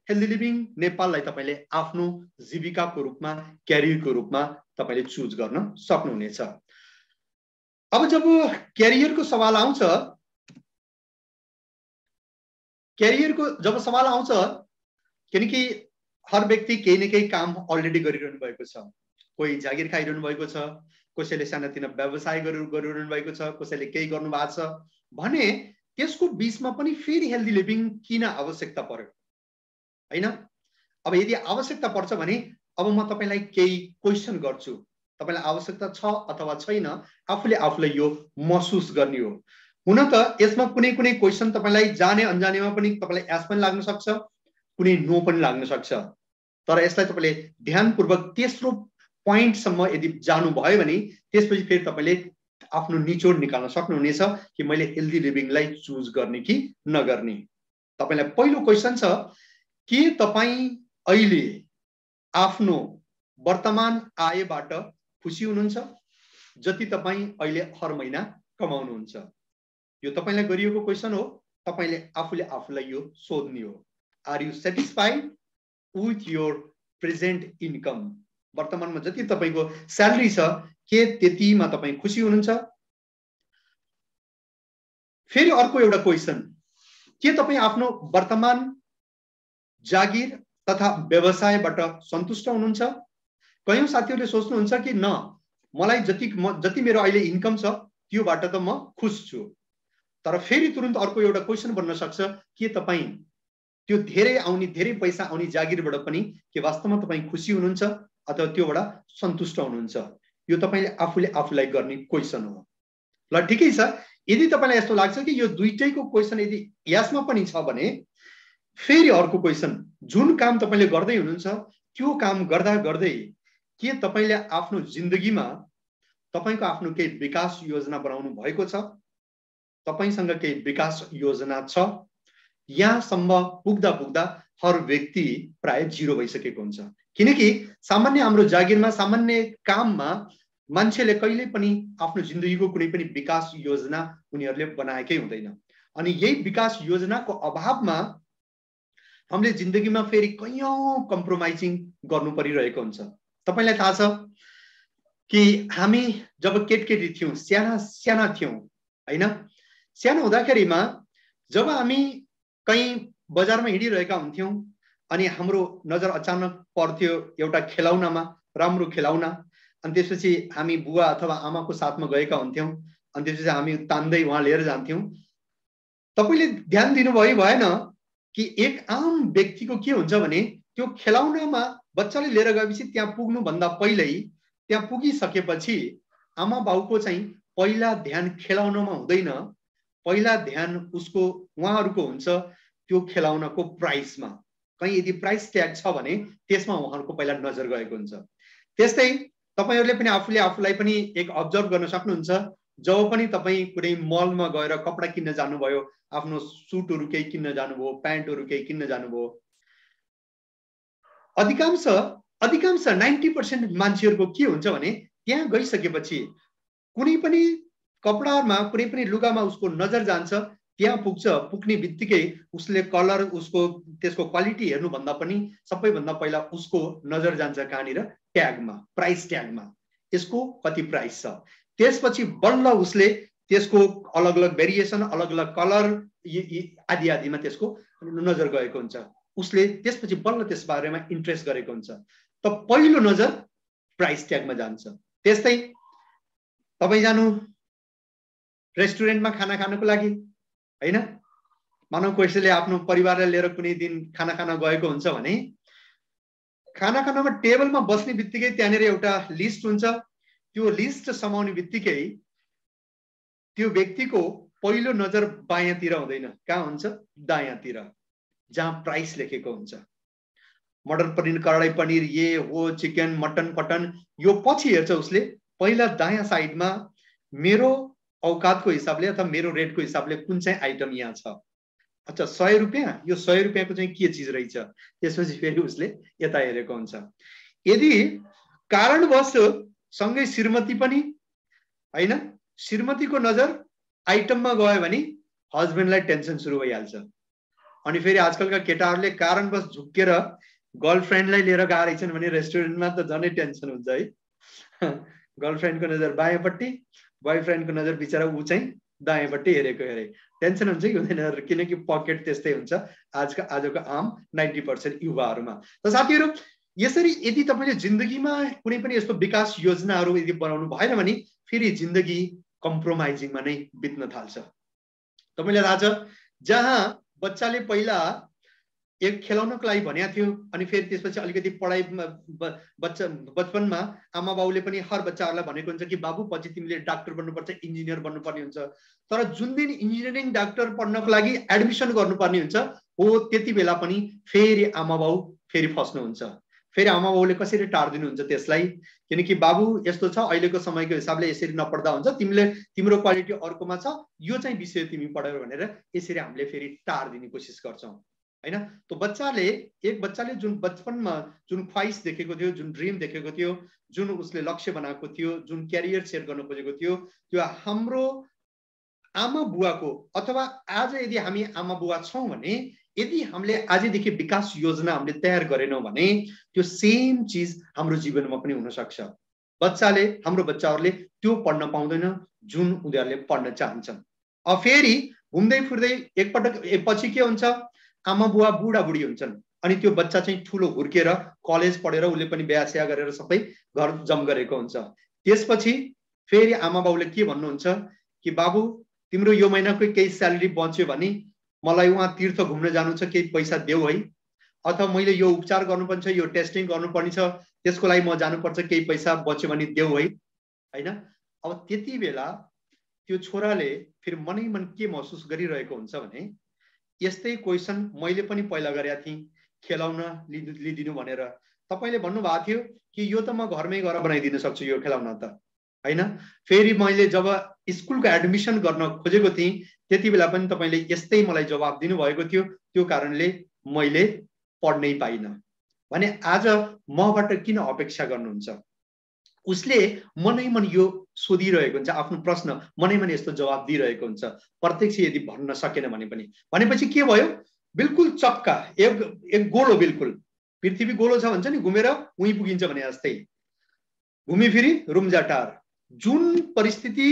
हेल्दी लिभिङ नेपाललाई तपाईले आफ्नो जीविकाको रूपमा, क्यारियरको रूपमा तपाईले चुज गर्न सक्नुहुनेछ। अब जब क्यारियरको सवाल आउँछ, किनकि हर व्यक्ति केही न केही काम अलरेडी गरिरहनु भएको छ। कोही जागिर खाइरहनु भएको छ, कसैले सानातिना व्यवसाय गरिरहनु भएको छ, कसैले केही गर्नु भएको छ। भने त्यसको बीचमा पनि फेरि हेल्दी लिभिङ किन आवश्यकता पर्यो हैन? अब यदि आवश्यकता पर्छ भने अब म तपाईलाई केही क्वेशन गर्छु, तपाईलाई आवश्यकता छ अथवा छैन आफूले यो महसुस गर्ने हो। हुन त यसमा कुनै क्वेशन तपाईलाई जाने अनजानेमा पनि तपाईलाई एस पनि लाग्न सक्छ, कुनै नो पनि लाग्न सक्छ। तर यसलाई तपाईले ध्यानपूर्वक तेस्रो पोइन्टसम्म यदि जानु भयो भने त्यसपछि फेरि तपाईले आफ्नो निचोड निकाल्न सक्नुहुनेछ कि मैले हेल्दी लिभिङलाई चुज गर्ने कि नगर्ने। तपाईलाई पहिलो क्वेशन छ के तपाई अहिले आफ्नो वर्तमान आयबाट खुसी हुनुहुन्छ जति तपाई अहिले हर महिना कमाउनुहुन्छ? यो तपाईलाई गरिएको क्वेशन हो। तपाईले आफूलाई यो सोध्ने हो, are you satisfied with your present income? वर्तमानमा जति तपाईको स्यालेरी छ के त्यतिमा तपाई खुसी हुनुहुन्छ? फेरि अर्को एउटा क्वेशन, के तपाई आफ्नो वर्तमान जागिर तथा व्यवसायबाट सन्तुष्ट हुनुहुन्छ? कयौं साथीहरुले सोच्नुहुन्छ कि न मलाई जति मेरो अहिले इन्कम छ त्योबाट त म खुश छु। तर फेरि तुरुन्त अर्को एउटा क्वेशन बन्न सक्छ, के तपाई त्यो धेरै पैसा आउने जागिरबाट पनि के वास्तवमा तपाई खुसी हुनुहुन्छ अथवा त्योबाट सन्तुष्ट हुनुहुन्छ? यो तपाईले आफूले आफूलाई गर्ने क्वेशन हो। ल ठिकै छ, यदि तपाईलाई यस्तो लाग्छ कि यो दुईटैको क्वेशन यदि यसमा पनि छ भने फेरि अर्को क्वेशन, जुन काम तपाईले गर्दै हुनुहुन्छ त्यो काम गर्दा गर्दै के तपाईले आफ्नो जिन्दगीमा तपाईको आफ्नो केही विकास योजना बनाउनु भएको छ? तपाईसँग केही विकास योजना छ? यहाँसम्म पुग्दा पुग्दा हर व्यक्ति प्राय 0 भइसकेको हुन्छ। किनकि सामान्य हाम्रो जागिरमा सामान्य काममा मान्छेले कहिले पनि आफ्नो जिन्दगीको कुनै पनि विकास योजना उनीहरूले बनाएकै हुँदैन। अनि यही विकास योजनाको अभावमा हामीले जिन्दगीमा फेरि कयौं कम्प्रोमाइजिङ गर्नु परिरहेको हुन्छ। तपाईलाई थाहा छ कि हामी जब केटकेटी थियौं, साना थियौं हैन, सानो हुँदाखेरिमा जब हामी कहीं बजारमा हिँडिरहेका हुन्थ्यौं अनि हाम्रो नजर अचानक पर्थ्यो एउटा खेलौनामा, राम्रो खेलौना, अनि त्यसपछि हामी बुवा अथवा आमाको साथमा गएका हुन्थ्यौं, अनि त्यसपछि हामी तान्दै वहाँ लिएर जान्थ्यौं। तपाईले ध्यान दिनुभयो भएन कि एक आम व्यक्तिको के हुन्छ भने त्यो खेलौनामा बच्चाले लिएर गएपछि त्यहाँ पुग्नु भन्दा पहिल्यै त्यहाँ पुगिसकेपछि आमा बाउको चाहिँ पहिला ध्यान खेलौनामा हुँदैन, पहिला ध्यान उसको उहाँहरुको हुन्छ त्यो खेलौनाको प्राइसमा। कहीं यदि प्राइस ट्याग छ भने त्यसमा उहाँहरुको पहिला नजर गएको हुन्छ। त्यस्तै तपाईहरुले पनि आफूले आफूलाई पनि एक अब्जर्भ गर्न सक्नुहुन्छ, जब पनि तपाई कुनै मलमा गएर कपडा किन्न जानुभयो, आफ्नो सुटहरु केही किन्न जानुभयो, प्यान्टहरु केही किन्न जानुभयो, अधिकांश 90% मान्छेहरुको के हुन्छ भने त्यहाँ गइसकेपछि कुनै पनि कपडामा कुनै पनि लुगामा उसको नजर जान्छ, त्यहाँ पुग्ने बित्तिकै उसले कलर उसको त्यसको क्वालिटी हेर्नु भन्दा पनि सबैभन्दा पहिला उसको नजर जान्छ कहाँनिर? ट्यागमा, प्राइस ट्यागमा, यसको कति प्राइस छ। त्यसपछि बल्ल उसले त्यसको अलग अलग भेरिएसन, अलग अलग कलर आदि आदिमा त्यसको नजर गएको हुन्छ। उसले त्यसपछि बल्ल त्यस बारेमा इन्ट्रेस्ट गरेको हुन्छ। त पहिलो नजर प्राइस ट्यागमा जान्छ। त्यस्तै तपाई जानु रेस्टुरेन्टमा खाना खानको लागि हैन, मानव कसैले आफ्नो परिवारलाई लिएर कुनै दिन खाना खान गएको हुन्छ भने खाना खानमा टेबलमा बस्ने बित्तिकै त्यहाँनिर एउटा लिस्ट हुन्छ। त्यो लिस्ट समाउने बित्तिकै त्यो व्यक्तिको पहिलो नजर बायाँतिर हुँदैन, कहाँ हुन्छ? दायाँतिर, जहाँ प्राइस लेखेको हुन्छ। मटर पनिर, कडाई पनिर, ये वो, चिकन, मटन, पटन, यो पछि हेर्छ उसले। पहिला दायाँ साइडमा मेरो औकातको हिसाबले अथवा मेरो रेटको हिसाबले कुन चाहिँ आइटम यहाँ छ। अच्छा 100 रुपैयाँ, यो 100 रुपैयाँको चाहिँ के चिज रहेछ, त्यसपछि फेरि उसले यता हेरेको हुन्छ। यदि कारणवश सँगै श्रीमती पनि हैन, श्रीमतीको नजर आइटममा गयो भने हस्बेन्डलाई टेन्सन सुरु भइहाल्छ। अनि फेरि आजकलका केटाहरूले कारणवश झुक्केर गर्लफ्रेन्डलाई लिएर गए रहेछन् भने रेस्टुरेन्टमा त झनै टेन्सन हुन्छ है। गर्लफ्रेन्डको नजर बायाँपट्टि, बोयफ्रेन्डको नजर बिचरा ऊ चाहिँ दायाँपट्टि हेरेको हेरे टेन्सन हुन्छ कि हुँदैन, किनकि पकेट त्यस्तै हुन्छ आजको आम 90% युवाहरूमा। त साथीहरू, यसरी यदि तपाईले जिन्दगीमा कुनै पनि यस्तो विकास योजनाहरू यदि बनाउनु भएन भने फेरि जिन्दगी कम्प्रोमाइजिङमा नै बित्न थाल्छ। तपाईलाई थाहा छ, जहाँ बच्चाले पहिला एक खेलाउनको लागि भनेको थियो अनि फेरि त्यसपछि अलिकति पढाइ बचपनमा आमा बाउले पनि हर बच्चाहरूलाई भनेको हुन्छ कि बाबु पछि तिमीले डाक्टर बन्नुपर्छ, इन्जिनियर बन्नुपर्ने हुन्छ। तर जुन दिन इन्जिनियरिङ डाक्टर पढ्नको लागि एडमिसन गर्नुपर्ने हुन्छ हो त्यति बेला पनि फेरि आमा बाउ फेरि फस्नुहुन्छ। फेरि आमा बाउले कसरी टार्दिनुहुन्छ त्यसलाई, किनकि बाबु यस्तो छ, अहिलेको समयको हिसाबले यसरी नपढ्दा हुन्छ, तिम्रो क्वालिटी अर्कोमा छ, यो चाहिँ विषय तिमी पढ्यौ भनेर यसरी हामीले फेरि टार्दिने कोसिस गर्छौं हैन। तो एक बच्चाले जुन बचपनमा जुन ख्वाइस देखेको थियो, जुन ड्रिम देखेको थियो, जुन उसले लक्ष्य बनाएको थियो, जुन क्यारियर सेट गर्न खोजेको थियो, त्यो हाम्रो आमा बुवाको अथवा आज यदि हामी आमा बुवा छौं भने यदि हामीले आजदेखि विकास योजना हामीले तयार गरेनौँ भने त्यो सेम चिज हाम्रो जीवनमा पनि हुन सक्छ। बच्चाले, हाम्रो बच्चाहरूले त्यो पढ्न पाउँदैन जुन उनीहरूले पढ्न चाहन्छन्। फेरि घुम्दै फिर्दै एकपटक पछि के हुन्छ, आमा बुवा बुढाबुढी हुन्छन् अनि त्यो बच्चा चाहिँ ठुलो हुर्केर कलेज पढेर उसले पनि बिहा गरेर सबै घर जम गरेको हुन्छ। त्यसपछि फेरि आमा बाउले के भन्नुहुन्छ कि बाबु तिम्रो यो महिनाको केही स्यालेरी बच्यो भने मलाई उहाँ तीर्थ घुम्न जानु छ, केही पैसा देऊ है, अथवा मैले यो उपचार गर्नुपर्छ, यो टेस्टिङ गर्नुपर्ने छ, त्यसको लागि म जानुपर्छ, केही पैसा बच्यो भने देऊ है, हैन। अब त्यति बेला त्यो छोराले फेरि मनै मन के महसुस गरिरहेको हुन्छ भने यस्तै क्वेसन मैले पनि पहिला गरेका थिएँ, खेलाउन लिदिनु भनेर तपाईले भन्नुभएको थियो कि यो त म घरमै गएर बनाइदिन सक्छु यो खेलाउन त, हैन। फेरि मैले जब स्कुलको एडमिसन गर्न खोजेको थिएँ त्यति बेला पनि तपाईले यस्तै मलाई जवाब दिनुभएको थियो, त्यो कारणले मैले पढ्नै पाइनँ भने आज मबाट किन अपेक्षा गर्नुहुन्छ? उसले मनै मन यो सोधिरहेको हुन्छ, आफ्नो प्रश्न मनै मन यस्तो जवाब दिइरहेको हुन्छ, प्रत्यक्ष यदि भन्न सकेन भने पनि। भनेपछि के भयो, बिल्कुल चक्का एक गोलो, बिल्कुल पृथ्वी गोलो छ भन्छ नि, घुमेर उही पुगिन्छ भने जस्तै घुमी फिरी रुम्जाटार। जुन परिस्थिति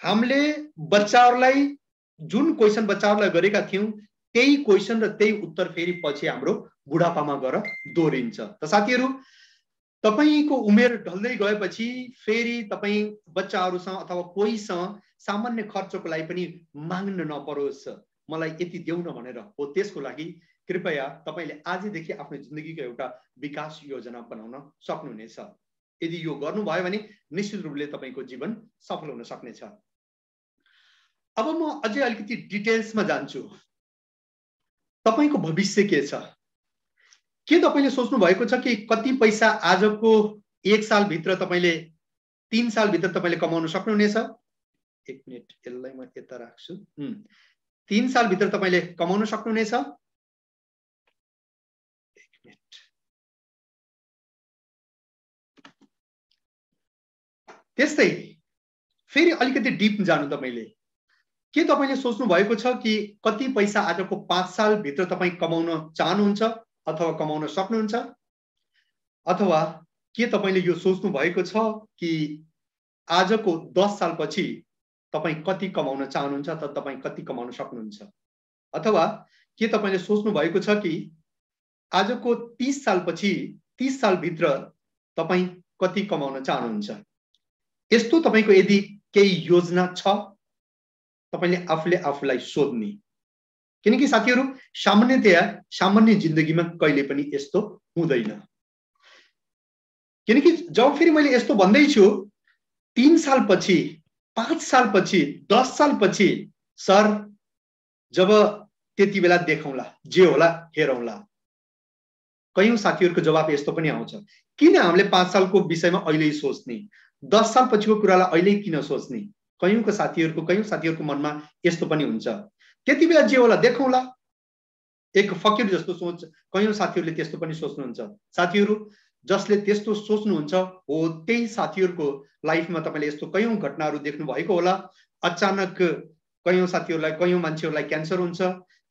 हामीले बच्चाहरूलाई, जुन क्वेसन बच्चाहरूलाई गरेका थियौं त्यही क्वेसन र त्यही उत्तर फेरि पछि हाम्रो बुढापामा गएर दोहोरिन्छ। त साथीहरू, तपाईको उमेर ढल्दै गएपछि फेरि तपाई बच्चाहरूसँग अथवा कोहीसँग सामान्य खर्चको लागि पनि माग्न नपरोस्, मलाई यति देऊ न भनेर हो। त्यसको लागि कृपया तपाईले आजदेखि आफ्नो जिन्दगीको एउटा विकास योजना बनाउन सक्नुहुनेछ। यदि यो गर्नुभयो भने निश्चित रूपले तपाईको जीवन सफल हुन सक्नेछ। अब म अझै अलिकति डिटेल्समा जान्छु। तपाईको भविष्य के छ? के तपाईले सोच्नु भएको छ कि कति पैसा आजको 1 साल भित्र तपाईले 3 साल भित्र तपाईले कमाउन सक्नुहुनेछ? 1 मिनेट, यसलाई म यता राख्छु। 3 साल भित्र तपाईले कमाउन सक्नुहुनेछ? 1 मिनेट। त्यस्तै फेरि अलिकति डिप जानु तपाईले। के तपाईले सोच्नु भएको छ कि कति पैसा आजको 5 साल भित्र तपाई कमाउन चाहनुहुन्छ अथवा कमाउन सक्नुहुन्छ? अथवा के तपाईले यो सोच्नु भएको छ कि आजको 10 साल पछि तपाई कति कमाउन चाहनुहुन्छ त तपाई कति कमाउन सक्नुहुन्छ? अथवा के तपाईले सोच्नु भएको छ कि आजको 30 साल पछि 30 साल भित्र तपाई कति कमाउन चाहनुहुन्छ? यस्तो तपाईको यदि केही योजना छ तपाईले आफूले आफूलाई सोध्ने। किनकि साथीहरू, सामान्यतया सामान्य जिन्दगीमा कहिले पनि यस्तो हुँदैन। किनकि जब फेरि मैले यस्तो भन्दै छु 3 साल पछि, 5 साल पछि, 10 साल पछि सर जब त्यति बेला देखौँला, जे होला हेरौँला। कयौं साथीहरूको जवाब यस्तो पनि आउँछ, किन हामीले 5 सालको विषयमा अहिले सोच्ने, 10 साल पछिको कुरालाई अहिले किन सोच्ने? कयौं साथीहरूको मनमा यस्तो पनि हुन्छ, त्यति बेला जे होला देखौँला, एक फकीर जस्तो सोच कयौं साथीहरूले त्यस्तो पनि सोच्नुहुन्छ। साथीहरू, जसले त्यस्तो सोच्नुहुन्छ हो त्यही साथीहरूको लाइफमा तपाईले यस्तो कयौं घटनाहरू देख्नु भएको होला। अचानक कयौं साथीहरूलाई, कयौं मान्छेहरूलाई क्यान्सर हुन्छ,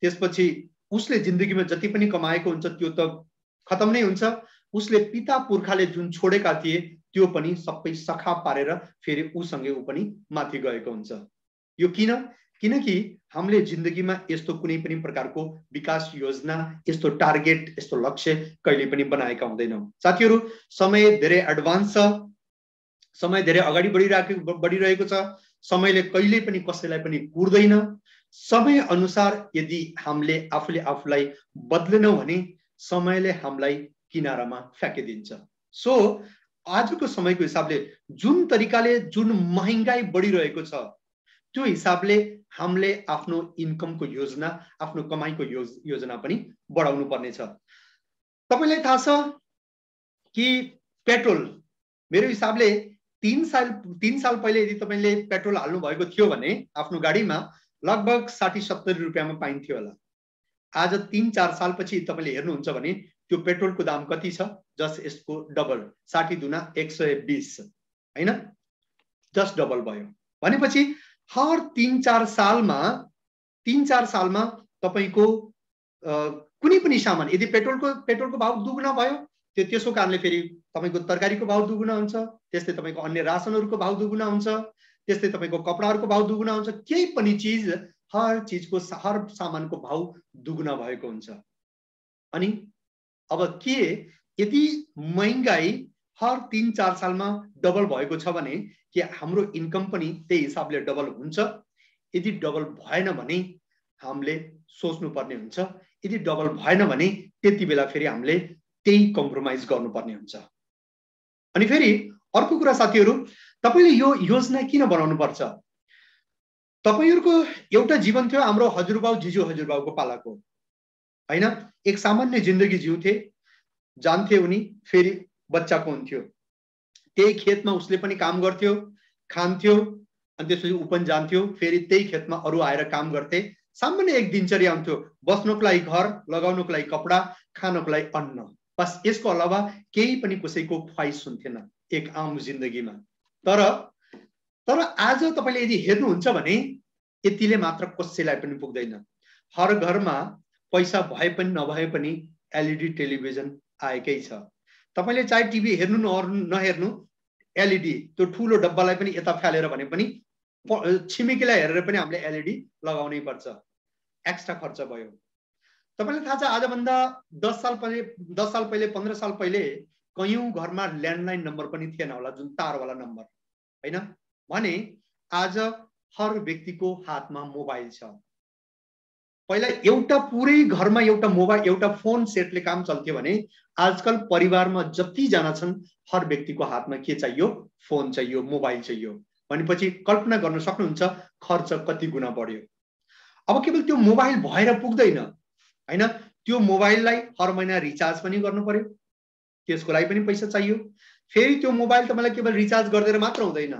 त्यसपछि उसले जिन्दगीमा जति पनि कमाएको हुन्छ त्यो त खतम नै हुन्छ। उसले पिता पुर्खाले जुन छोडेका थिए त्यो पनि सबै सखा पारेर फेरि उसँगै ऊ पनि माथि गएको हुन्छ। यो किन? किनकि हामीले जिन्दगीमा यस्तो कुनै पनि प्रकारको विकास योजना, यस्तो टार्गेट, यस्तो लक्ष्य कहिले पनि बनाएका हुँदैनौँ। साथीहरू, समय धेरै एडभान्स छ, समय धेरै अगाडि बढिरहेको छ, समयले कहिले पनि कसैलाई पनि कुर्दैन। समय अनुसार यदि हामीले आफूले आफूलाई बदलेनौँ भने समयले हामीलाई किनारामा फ्याँकिदिन्छ। सो आजको समयको हिसाबले जुन तरिकाले जुन महँगाई बढिरहेको छ त्यो हिसाबले हामीले आफ्नो इन्कमको योजना, आफ्नो कमाईको योजना पनि बढाउनु पर्नेछ। तपाईलाई थाहा छ कि पेट्रोल, मेरो हिसाबले 3 साल पहिले यदि तपाईले पेट्रोल हाल्नु भएको थियो भने आफ्नो गाडीमा लगभग 60-70 रुपैयाँमा पाइन्थ्यो होला। आज 3-4 साल पछि तपाईले हेर्नुहुन्छ भने त्यो पेट्रोलको दाम कति छ? जस्ट यसको डबल, 60 दुना 120, हैन? जस्ट डबल भयो। भनेपछि हर 3-4 सालमा तपाईको कुनै पनि सामान यदि पेट्रोलको भाव दुगुना भयो त्यसको कारणले फेरि तपाईको तरकारीको भाव दुगुना हुन्छ, त्यस्तै तपाईको अन्य रासनहरुको भाव दुगुना हुन्छ, त्यस्तै तपाईको कपडाहरुको भाव दुगुना हुन्छ। केही पनि चीज हर सामानको भाव दुगुना भएको हुन्छ। अनि अब के यदि महँगाई हर 3-4 सालमा डबल भएको छ भने के हाम्रो इन्कम पनि त्यही हिसाबले डबल हुन्छ? यदि डबल भएन भने हामीले सोच्नु पर्ने हुन्छ। यदि डबल भएन भने त्यति बेला फेरि हामीले त्यही कम्प्रोमाइज गर्नुपर्ने हुन्छ। अनि फेरि अर्को कुरा साथीहरु, तपाईले यो योजना किन बनाउनु पर्छ? तपाईहरुको एउटा जीवन थियो हाम्रो हजुरबाउ हजुरबाउको पालाको, हैन? एक सामान्य जिन्दगी जिउँथे, जान्थे उनी, फेरि बच्चाको हुन्थ्यो। त्यही खेतमा उसले पनि काम गर्थ्यो, खान्थ्यो, अनि त्यसपछि उ पनि जान्थ्यो, फेरि त्यही खेतमा अरु आएर काम गर्थे। सामान्य एक दिनचर्या हुन्थ्यो, बस्नको लागि घर, लगाउनको लागि कपडा, खानको लागि अन्न, बस। यसको अलावा केही पनि कसैको ख्वाइस हुन्थेन एक आम जिन्दगीमा। तर आज तपाईले यदि हेर्नुहुन्छ भने यतिले मात्र कसैलाई पनि पुग्दैन। हर घरमा पैसा भए पनि नभए पनि एलईडी टेलिभिजन आएकै छ। तपाईले चाहे टिभी हेर्नु नहेर्नु, एलईडी त्यो ठूलो डब्बालाई पनि यता फालेर भने पनि छिमेकीलाई हेरेर पनि हामीले एलईडी लगाउनै पर्छ। एक्स्ट्रा खर्च भयो। तपाईलाई थाहा छ आजभन्दा 10 साल पहिले 15 साल पहिले कयौं घरमा ल्यान्डलाइन नम्बर पनि थिएन होला, जुन तारवाला नम्बर, हैन? भने आज हर व्यक्तिको हातमा मोबाइल छ। पहिला एउटा पुरै घरमा एउटा मोबाइल, एउटा फोन सेटले काम चल्थ्यो भने आजकल परिवारमा जति जना छन् हर व्यक्तिको हातमा के चाहियो? फोन चाहियो, मोबाइल चाहियो। भनेपछि कल्पना गर्न सक्नुहुन्छ खर्च कति गुना बढ्यो। अब केवल त्यो मोबाइल भएर पुग्दैन, हैन? त्यो मोबाइललाई हर महिना रिचार्ज पनि गर्नु पर्यो, त्यसको लागि पनि पैसा चाहियो। फेरि त्यो मोबाइल तपाईलाई केवल रिचार्ज गर्दै मात्र हुँदैन,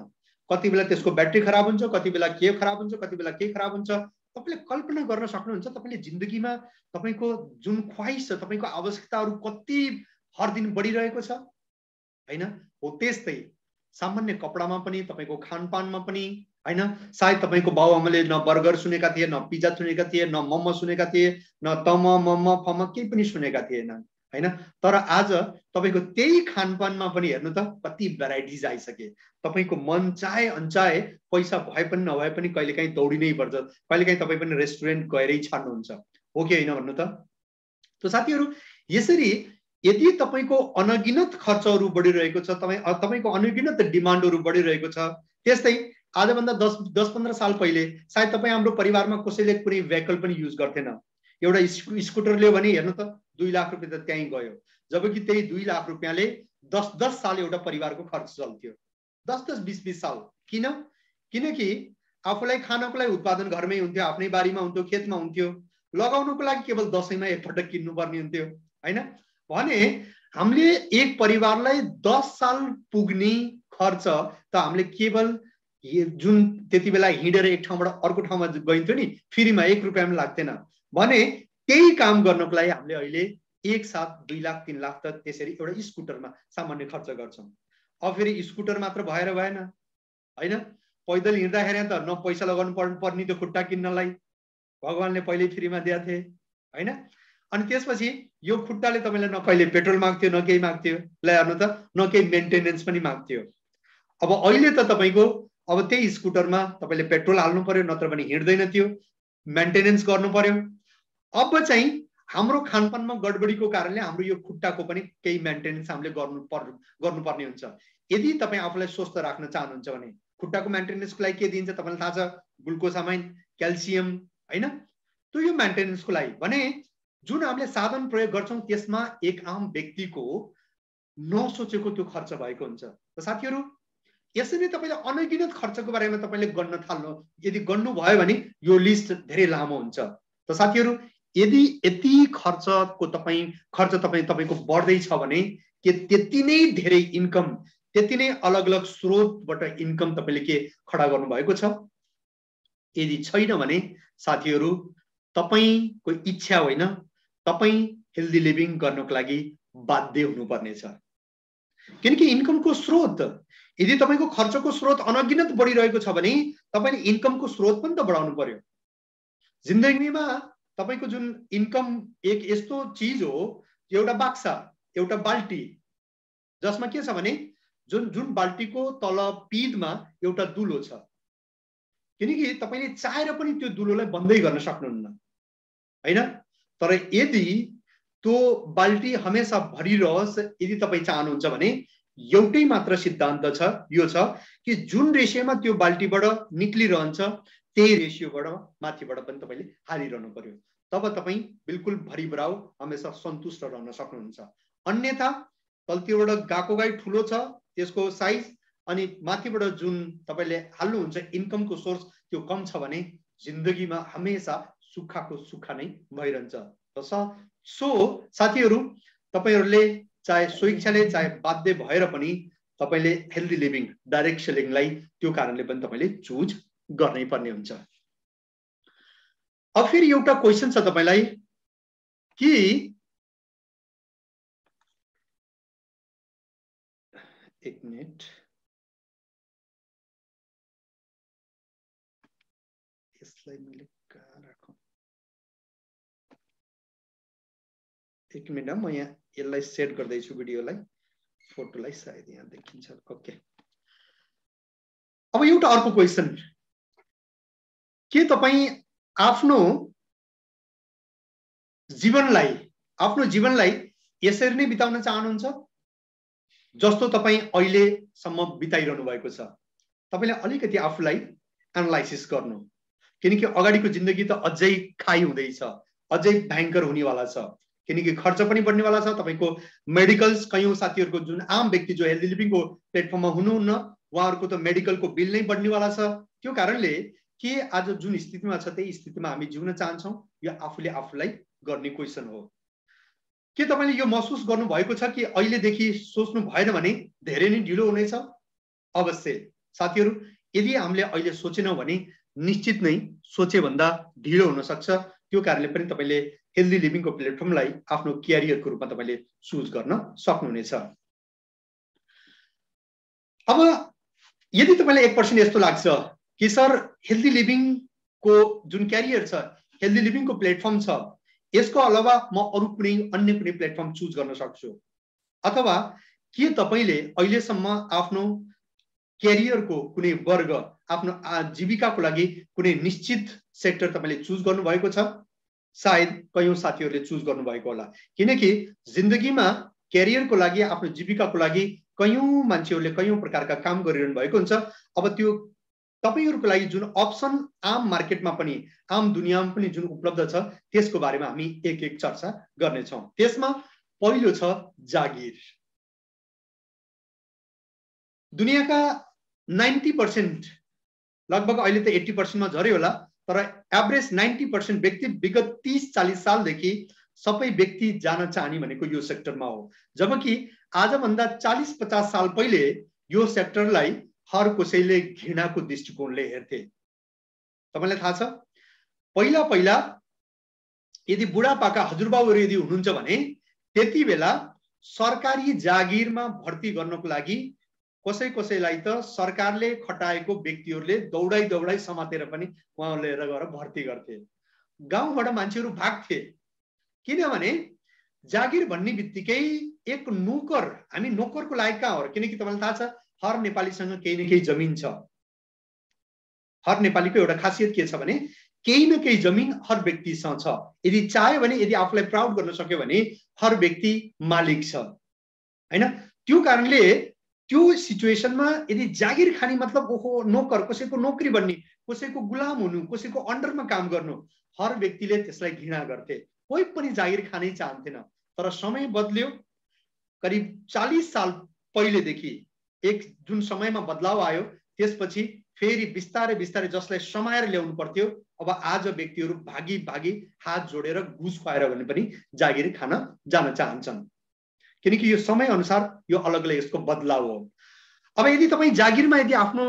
कति बेला त्यसको ब्याट्री खराब हुन्छ, कति बेला के खराब हुन्छ, कति बेला के खराब हुन्छ। तपाईले कल्पना गर्न सक्नुहुन्छ तपाईले जिन्दगीमा तपाईको जुन ख्वाइस छ, तपाईको आवश्यकताहरु कति हर दिन बढिरहेको छ, हैन? हो त्यस्तै सामान्य कपडामा पनि, तपाईको खानपानमा पनि, हैन? सायद तपाईको बाबुआमाले न बर्गर सुनेका थिए, न पिज्जा सुनेका थिए, न मोमो सुनेका थिए, न तम मम फम केही पनि सुनेका थिएनन्, हैन? तर आज तपाईको त्यही खानपानमा पनि हेर्नु त कति भेराइटिज आइसके। तपाईको मन चाहे अनचाहे पैसा भए पनि नभए पनि कहिलेकाहीँ दौडिनै पर्छ, कहिलेकाहीँ तपाई पनि रेस्टुरेन्ट गएरै छाड्नुहुन्छ, हो कि हैन भन्नु त? तो साथीहरु, यसरी यदि तपाईको अनगिनत खर्चहरु बढिरहेको छ, तपाईको अनगिनत डिमान्डहरु बढिरहेको छ, त्यस्तै आजभन्दा 10-15 साल पहिले सायद तपाई हाम्रो परिवारमा कसैले कुनै भेहिकल पनि युज गर्थेन। एउटा स्कुटर ल्यायो भने हेर्नु त 2 लाख रुपैयाँ त त्यही गयो, जबकि त्यही 2 लाख रुपैयाँले 10 साल एउटा परिवारको खर्च चल्थ्यो। 10 20 साल। किनकि आफूलाई खानको लागि उत्पादन घरमै हुन्थ्यो, आफ्नै बारीमा हुन्थ्यो, खेतमा हुन्थ्यो, लगाउनको लागि केवल दशैंमा एकपटक किन्नु पर्ने हुन्थ्यो, हैन? भने हामीले एक परिवारलाई 10 साल पुग्ने खर्च त हामीले केवल जुन त्यति बेला हिँडेर एक ठाउँबाट अर्को ठाउँमा गइन्थ्यो नि, फ्रीमा 1 रुपैयाँ पनि लाग्थेन भने त्यही काम गर्नको लागि हामीले अहिले एक साथ 2 लाख 3 लाख त त्यसरी एउटा स्कुटरमा सामान्य खर्च गर्छौं। अब फेरि स्कुटर मात्र भएर भएन, हैन? पैदल हिँड्दाखेरि त न पैसा लगाउनु पर्ने त्यो खुट्टा किन्नलाई, भगवानले पहिले फ्रीमा दिए थिए, हैन? अनि त्यसपछि यो खुट्टाले तपाईलाई न कहिले पेट्रोल माग्थ्यो, न केही माग्थ्यो, ल हेर्नु त, न केही मेन्टेनेन्स पनि माग्थ्यो। अब अहिले त तपाईको अब त्यही स्कुटरमा तपाईले पेट्रोल हाल्नु पर्यो, नत्र भने हिँड्दैन थियो, मेन्टेनेन्स गर्नु पर्यो। अब चाहिँ हाम्रो खानपानमा गडबडीको कारणले हाम्रो यो खुट्टाको पनि केही मेन्टेनेन्स हामीले गर्नुपर्ने हुन्छ। यदि तपाई आफूलाई स्वस्थ राख्न चाहनुहुन्छ भने खुट्टाको मेन्टेनेन्सको लागि के दिन्छ तपाईलाई थाहा छ? ग्लुकोसामाइन, क्याल्सियम, हैन? त्यो यो मेन्टेनेन्सको लागि भने जुन हामीले साधन प्रयोग गर्छौं त्यसमा एक आम व्यक्तिको नसोचेको त्यो खर्च भएको हुन्छ। त साथीहरु, यसरी तपाईले अनगिनत खर्चको बारेमा तपाईले गर्न थाल्नु, यदि गर्नु भयो भने यो लिस्ट धेरै लामो हुन्छ। त साथीहरु, यदि यति खर्च तपाईको बढ्दै छ भने के त्यति नै धेरै इन्कम, त्यति नै अलग अलग स्रोतबाट इन्कम तपाईले के खडा गर्नु भएको छ? यदि छैन भने साथीहरु, तपाईको इच्छा होइन, तपाई हेल्दी लिभिङ गर्नको लागि बाध्य हुनुपर्ने छ। किनकि इन्कमको स्रोत, यदि तपाईको खर्चको स्रोत अनगिनत बढिरहेको छ भने तपाईले इन्कमको स्रोत पनि त बढाउनु पर्यो। जिन्दगीमा तपाईको जुन इन्कम एक यस्तो चीज हो, एउटा बाक्सा, एउटा बाल्टी, जसमा के छ भने जुन बाल्टीको तल पिँधमा एउटा दुलो छ, किनकि तपाईले चाहेर पनि त्यो दुलोलाई बन्दै गर्न सक्नुहुन्न हैन। तर यदि त्यो बाल्टी हमेशा भरिरहोस् यदि तपाई चाहनुहुन्छ भने एउटै मात्र सिद्धान्त छ, यो छ कि जुन रेशियोमा त्यो बाल्टीबाट निक्लिरहन्छ त्यही रेशियोबाट माथिबाट पनि तपाईले हालिरहनु पर्यो, तब तपाई बिल्कुल भरिभराउ हमेशा सन्तुष्ट रहन सक्नुहुन्छ। अन्यथा तलतिरबाट गएको गाई ठुलो छ त्यसको साइज अनि माथिबाट जुन तपाईले हाल्नुहुन्छ इन्कमको सोर्स त्यो कम छ भने जिन्दगीमा हमेशा सुखको सुख नै भइरहन्छ। सो साथीहरु, तपाईहरुले चाहे स्वेच्छाले चाहे बाध्य भएर पनि तपाईले हेल्दी लिभिङ, डाइरेक्ट सेलिङलाई त्यो कारणले पनि तपाईले चुज गर्नै पर्ने हुन्छ। अब फेरि एउटा क्वेशन छ तपाईलाई कि एक मिनट, यसलाई मैले कहाँ राखौं, एक मिनट म यहाँ यसलाई सेट गर्दैछु भिडियोलाई, फोटोलाई सायद यहाँ देखिन्छ। ओके, अब एउटा अर्को क्वेशन, के तपाई आफ्नो जीवनलाई यसरी नै बिताउन चाहनुहुन्छ जस्तो तपाई अहिलेसम्म बिताइरहनु भएको छ? तपाईले अलिकति आफूलाई एनालाइसिस गर्नु, किनकि अगाडिको जिन्दगी त अझै खाई हुँदैछ, अझै भयंकर हुनेवाला छ, किनकि खर्च पनि बढ्नेवाला छ। तपाईको मेडिकल्स, कयौं साथीहरुको जुन आम व्यक्ति जो हेल्दी लिभिङको प्लेटफर्ममा हुनुहुन्न उहाँहरुको त मेडिकलको बिल नै बढ्नेवाला छ। त्यो कारणले के आज जुन स्थितिमा छ त्यही स्थितिमा हामी जिउन चाहन्छौं? यो आफूले आफूलाई गर्ने क्वेशन हो। के तपाईले यो महसुस गर्नु भएको छ कि अहिलेदेखि सोच्नु भएन भने धेरै नै ढिलो हुनेछ? अवश्य साथीहरु, यदि हामीले अहिले सोचेनौं भने निश्चित नै सोचे भन्दा ढिलो हुन सक्छ। त्यो कारणले पनि तपाईले हेल्दी लिभिङको प्लेटफर्मलाई आफ्नो क्यारियरको रूपमा तपाईले चुज गर्न सक्नुहुनेछ। अब यदि तपाईलाई 1% यस्तो लाग्छ कि सर हेल्दी लिभिङको जुन क्यारियर छ, हेल्दी लिभिङको प्लेटफर्म छ, यसको अलावा म अरु कुनै अन्य कुनै प्लेटफर्म चुज गर्न सक्छु, अथवा के तपाईले अहिलेसम्म आफ्नो क्यारियरको कुनै वर्ग, आफ्नो जीविकाको लागि कुनै निश्चित सेक्टर तपाईले चुज गर्नु भएको छ? सायद कयौं साथीहरुले चुज गर्नु भएको होला, किनकि जिन्दगीमा क्यारियरको लागि, आफ्नो जीविकाको लागि कयौं मान्छेहरुले कयौं प्रकारका काम गरिरहनु भएको हुन्छ। अब त्यो तपाईहरुको लागि जुन अप्सन आम मार्केटमा पनि, आम दुनियामा पनि जुन उपलब्ध छ त्यसको बारेमा हामी एक एक चर्चा गर्ने छौं। त्यसमा पहिलो छ जागिर। दुनियाका 90%, लगभग अहिले त 80% मा झर्यो होला, तर एभरेज 90% व्यक्ति विगत 30-40 सालदेखि सबै व्यक्ति जान चाहने भनेको यो सेक्टरमा हो, जबकि आजभन्दा 40-50 साल पहिले यो सेक्टरलाई हर कसैले घृणाको दृष्टिकोणले हेर्थे। तपाईलाई थाहा छ, पहिला पहिला यदि बुढापाका हजुरबाबुहरु यदि हुनुहुन्छ भने त्यति बेला सरकारी जागिरमा भर्ती गर्नको लागि कसैलाई त सरकारले खटाएको व्यक्तिहरुले दौडाई समातेर पनि उहाँहरुले लिएर गएर भर्ती गर्थे। गाउँबाट मान्छेहरु भाग्थे, किनभने जागिर भन्ने बित्तिकै एक नोकर, हामी नोकरको लायक कहाँ हो? किनकि तपाईलाई थाहा छ हर नेपालीसँग केही न केही जमिन छ। हर नेपालीको एउटा खासियत के छ भने केही न केही जमिन हर व्यक्तिसँग छ। यदि चाह्यो भने, यदि आफूलाई प्राउड गर्न सक्यो भने हर व्यक्ति मालिक छ, हैन? त्यो कारणले त्यो सिचुएसनमा यदि जागिर खाने मतलब ओहो नोकर, कसैको नोकरी बन्ने, कसैको गुलाम हुनु, कसैको अन्डरमा काम गर्नु, हर व्यक्तिले त्यसलाई घृणा गर्थे। कोही पनि जागिर खानै चाहन्थेन। तर समय बदल्यो। करिब 40 साल पहिलेदेखि एक जुन समयमा बदलाव आयो, त्यसपछि फेरि बिस्तारै जसलाई समाएर ल्याउनु पर्थ्यो, अब आज व्यक्तिहरु भागी हात जोडेर घुस खुवाएर भने पनि जागिर खान जान चाहन्छन्, किनकि यो समय अनुसार यो अलग यसको बदलाव हो। अब यदि तपाई जागिरमा यदि आफ्नो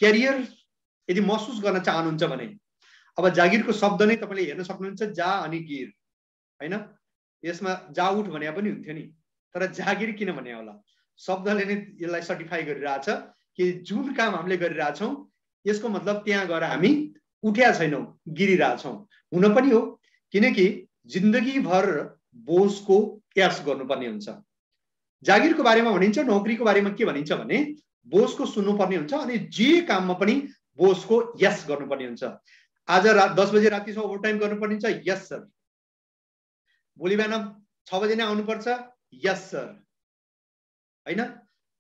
क्यारियर यदि महसुस गर्न चाहनुहुन्छ भने, अब जागिरको शब्द नै तपाईले हेर्न सक्नुहुन्छ, जा अनि गिर, हैन? यसमा जा उठ भने पनि हुन्थ्यो नि, तर जागिर किन भने होला? शब्दले नै यसलाई सर्टिफाई गरिरहेछ कि जुन काम हामीले गरिरहेछौं यसको मतलब त्यहाँ गएर हामी उठ्या छैनौं, गिरिरहेछौं। हुन पनि हो, किनकि जिन्दगीभर बोसको यास गर्नुपर्ने हुन्छ। जागिरको बारेमा भनिन्छ, नोकरीको बारेमा के भनिन्छ भने बोसको सुन्नुपर्ने हुन्छ अनि जे काममा पनि बोसको यस गर्नुपर्ने हुन्छ। आज 10 बजे रातिसम्म ओभरटाइम गर्नुपर्ने हुन्छ, यस सर। भोलि बिहान 6 बजे नै आउनुपर्छ, यस सर। हैन,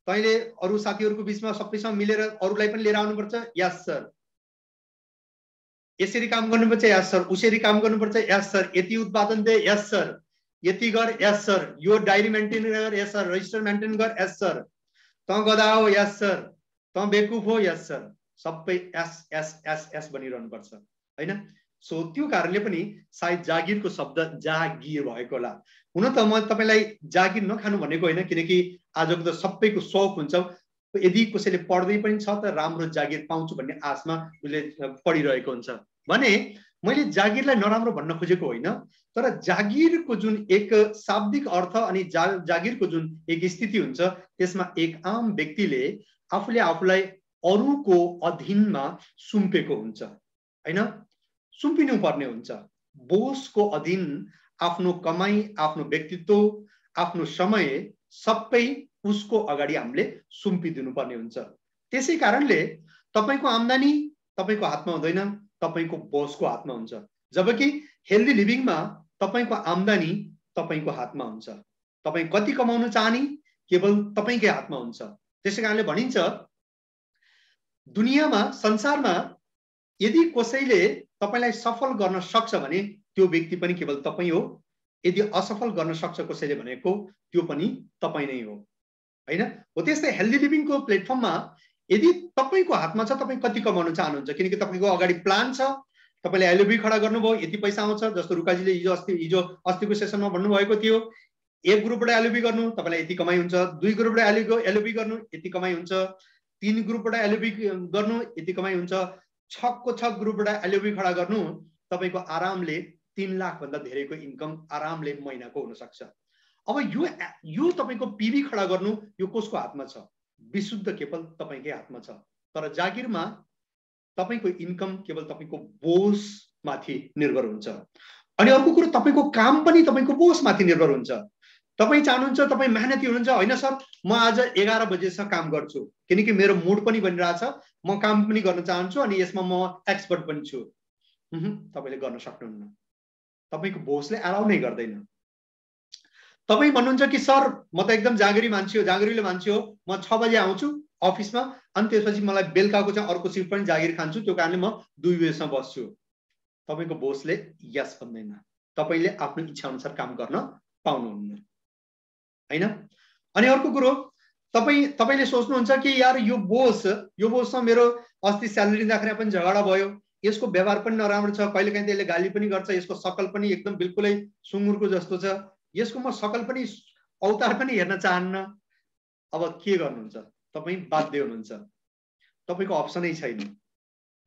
तैले अरु साथीहरुको बीचमा सबैसँग मिलेर अरुलाई पनि लिएर आउनुपर्छ, यस सर। यसरी काम गर्नुपर्छ, यस सर। उसरी काम गर्नुपर्छ, यस सर। यति उत्पादन दे, यस सर। यति गर, यस सर। यो डायरी मेन्टेन गर, यस सर। रजिस्टर मेन्टेन गर, यस सर। त गदा हो, यस सर। त बेकुफ हो, यस सर। सबै एस एस एस एस बनिरहनु पर्छ, हैन? सो त्यो कारणले पनि सायद जागिरको शब्द जागिर भएको होला। हुन त म तपाईलाई जागिर नखानु भनेको हैन, किनकि आजको त सबैको शौक हुन्छ। यदि कसैले पढ्दै पनि छ त राम्रो जागिर पाउँछु भन्ने आशमा उसले पढिरहेको हुन्छ भने मैले जागिरलाई नराम्रो भन्न खोजेको होइन, तर जागिरको जुन एक शाब्दिक अर्थ अनि जागिरको जुन एक स्थिति हुन्छ त्यसमा एक आम व्यक्तिले आफूले आफूलाई अरूको अधीनमा सुम्पेको हुन्छ, हैन? सुम्पिनु पर्ने हुन्छ। बोसको अधीन आफ्नो कमाई, आफ्नो व्यक्तित्व, आफ्नो समय सबै उसको अगाडि हामीले सुम्पिदिनु पर्ने हुन्छ। त्यसै कारणले तपाईको आम्दानी तपाईको हातमा हुँदैन, तपाईको बोसको हातमा हुन्छ। जबकि हेल्दी लिभिङमा तपाईको आम्दानी तपाईको हातमा हुन्छ। तपाई कति कमाउन चाहने केवल तपाईकै हातमा हुन्छ। त्यसै कारणले भनिन्छ दुनियामा, संसारमा यदि कसैले तपाईलाई सफल गर्न सक्छ भने त्यो व्यक्ति पनि केवल तपाई हो। यदि असफल गर्न सक्छ कसैले भनेको त्यो पनि तपाई नै हो, हैन? हो त्यस्तै हेल्दी लिभिङको प्लेटफर्ममा यदि तपाईको हातमा छ तपाई कति कमाउन चाहनुहुन्छ, किनकि तपाईको अगाडि प्लान छ। तपाईले एलओबी खडा गर्नुभयो, यति पैसा आउँछ। जस्तो रुकाजीले हिजो अस्तिको सेसनमा भन्नुभएको थियो, एक ग्रुपबाट एलओबी गर्नु तपाईलाई यति कमाई हुन्छ, 2 ग्रुपबाट एलओबी गर्नु यति कमाई हुन्छ, 3 ग्रुपबाट एलओबी गर्नु यति कमाई हुन्छ, 6 ग्रुपबाट एलओबी खडा गर्नु तपाईको आरामले 3 लाख भन्दा धेरैको इन्कम आरामले महिनाको हुन सक्छ। अब यो तपाईको पीबी खडा गर्नु यो कसको हातमा छ? विशुद्ध केवल तपाईकै हातमा छ। तर जागिरमा तपाईको इन्कम केवल तपाईको बोस माथि निर्भर हुन्छ। अनि अर्को कुरो तपाईको काम पनि तपाईको बोस माथि निर्भर हुन्छ। तपाई चाहनुहुन्छ, तपाई मेहनती हुनुहुन्छ, हैन सर म आज 11 बजेसम्म काम गर्छु किनकि मेरो मुड पनि बनिरहेछ, म काम पनि गर्न चाहन्छु अनि यसमा म एक्सपर्ट पनि छु। तपाईले गर्न सक्नुहुन्न। तपाईको बोसले अलाउ नै गर्दैन। तपाई भन्नुहुन्छ कि सर म त एकदम जागिरी मान्छे हो, जागिरीले मान्छे हो, म 6 बजे आउँछु अफिसमा अनि त्यसपछि मलाई बेलुकाको चाहिँ अर्को शिफ्ट पनि जागिर खान्छु, त्यो कारणले म 2 बजेसम्म बस्छु। तपाईको बोसले यस भन्दैन। तपाईले आफ्नो इच्छा अनुसार काम गर्न पाउनुहुन्न, हैन? अनि अर्को कुरो तपाईले सोच्नुहुन्छ कि यार यो बोससँग मेरो अस्ति स्यालेरी दिँदाखेरि पनि झगडा भयो, यसको व्यवहार पनि नराम्रो छ, कहिलेकाहीँ त्यसले गाली पनि गर्छ, यसको शकल पनि एकदम बिल्कुलै सुँगुरको जस्तो छ, यसको म शकल पनि अवतार पनि हेर्न चाहन्न। अब के गर्नुहुन्छ? तपाई बाध्य हुनुहुन्छ। तपाईको अप्सनै छैन,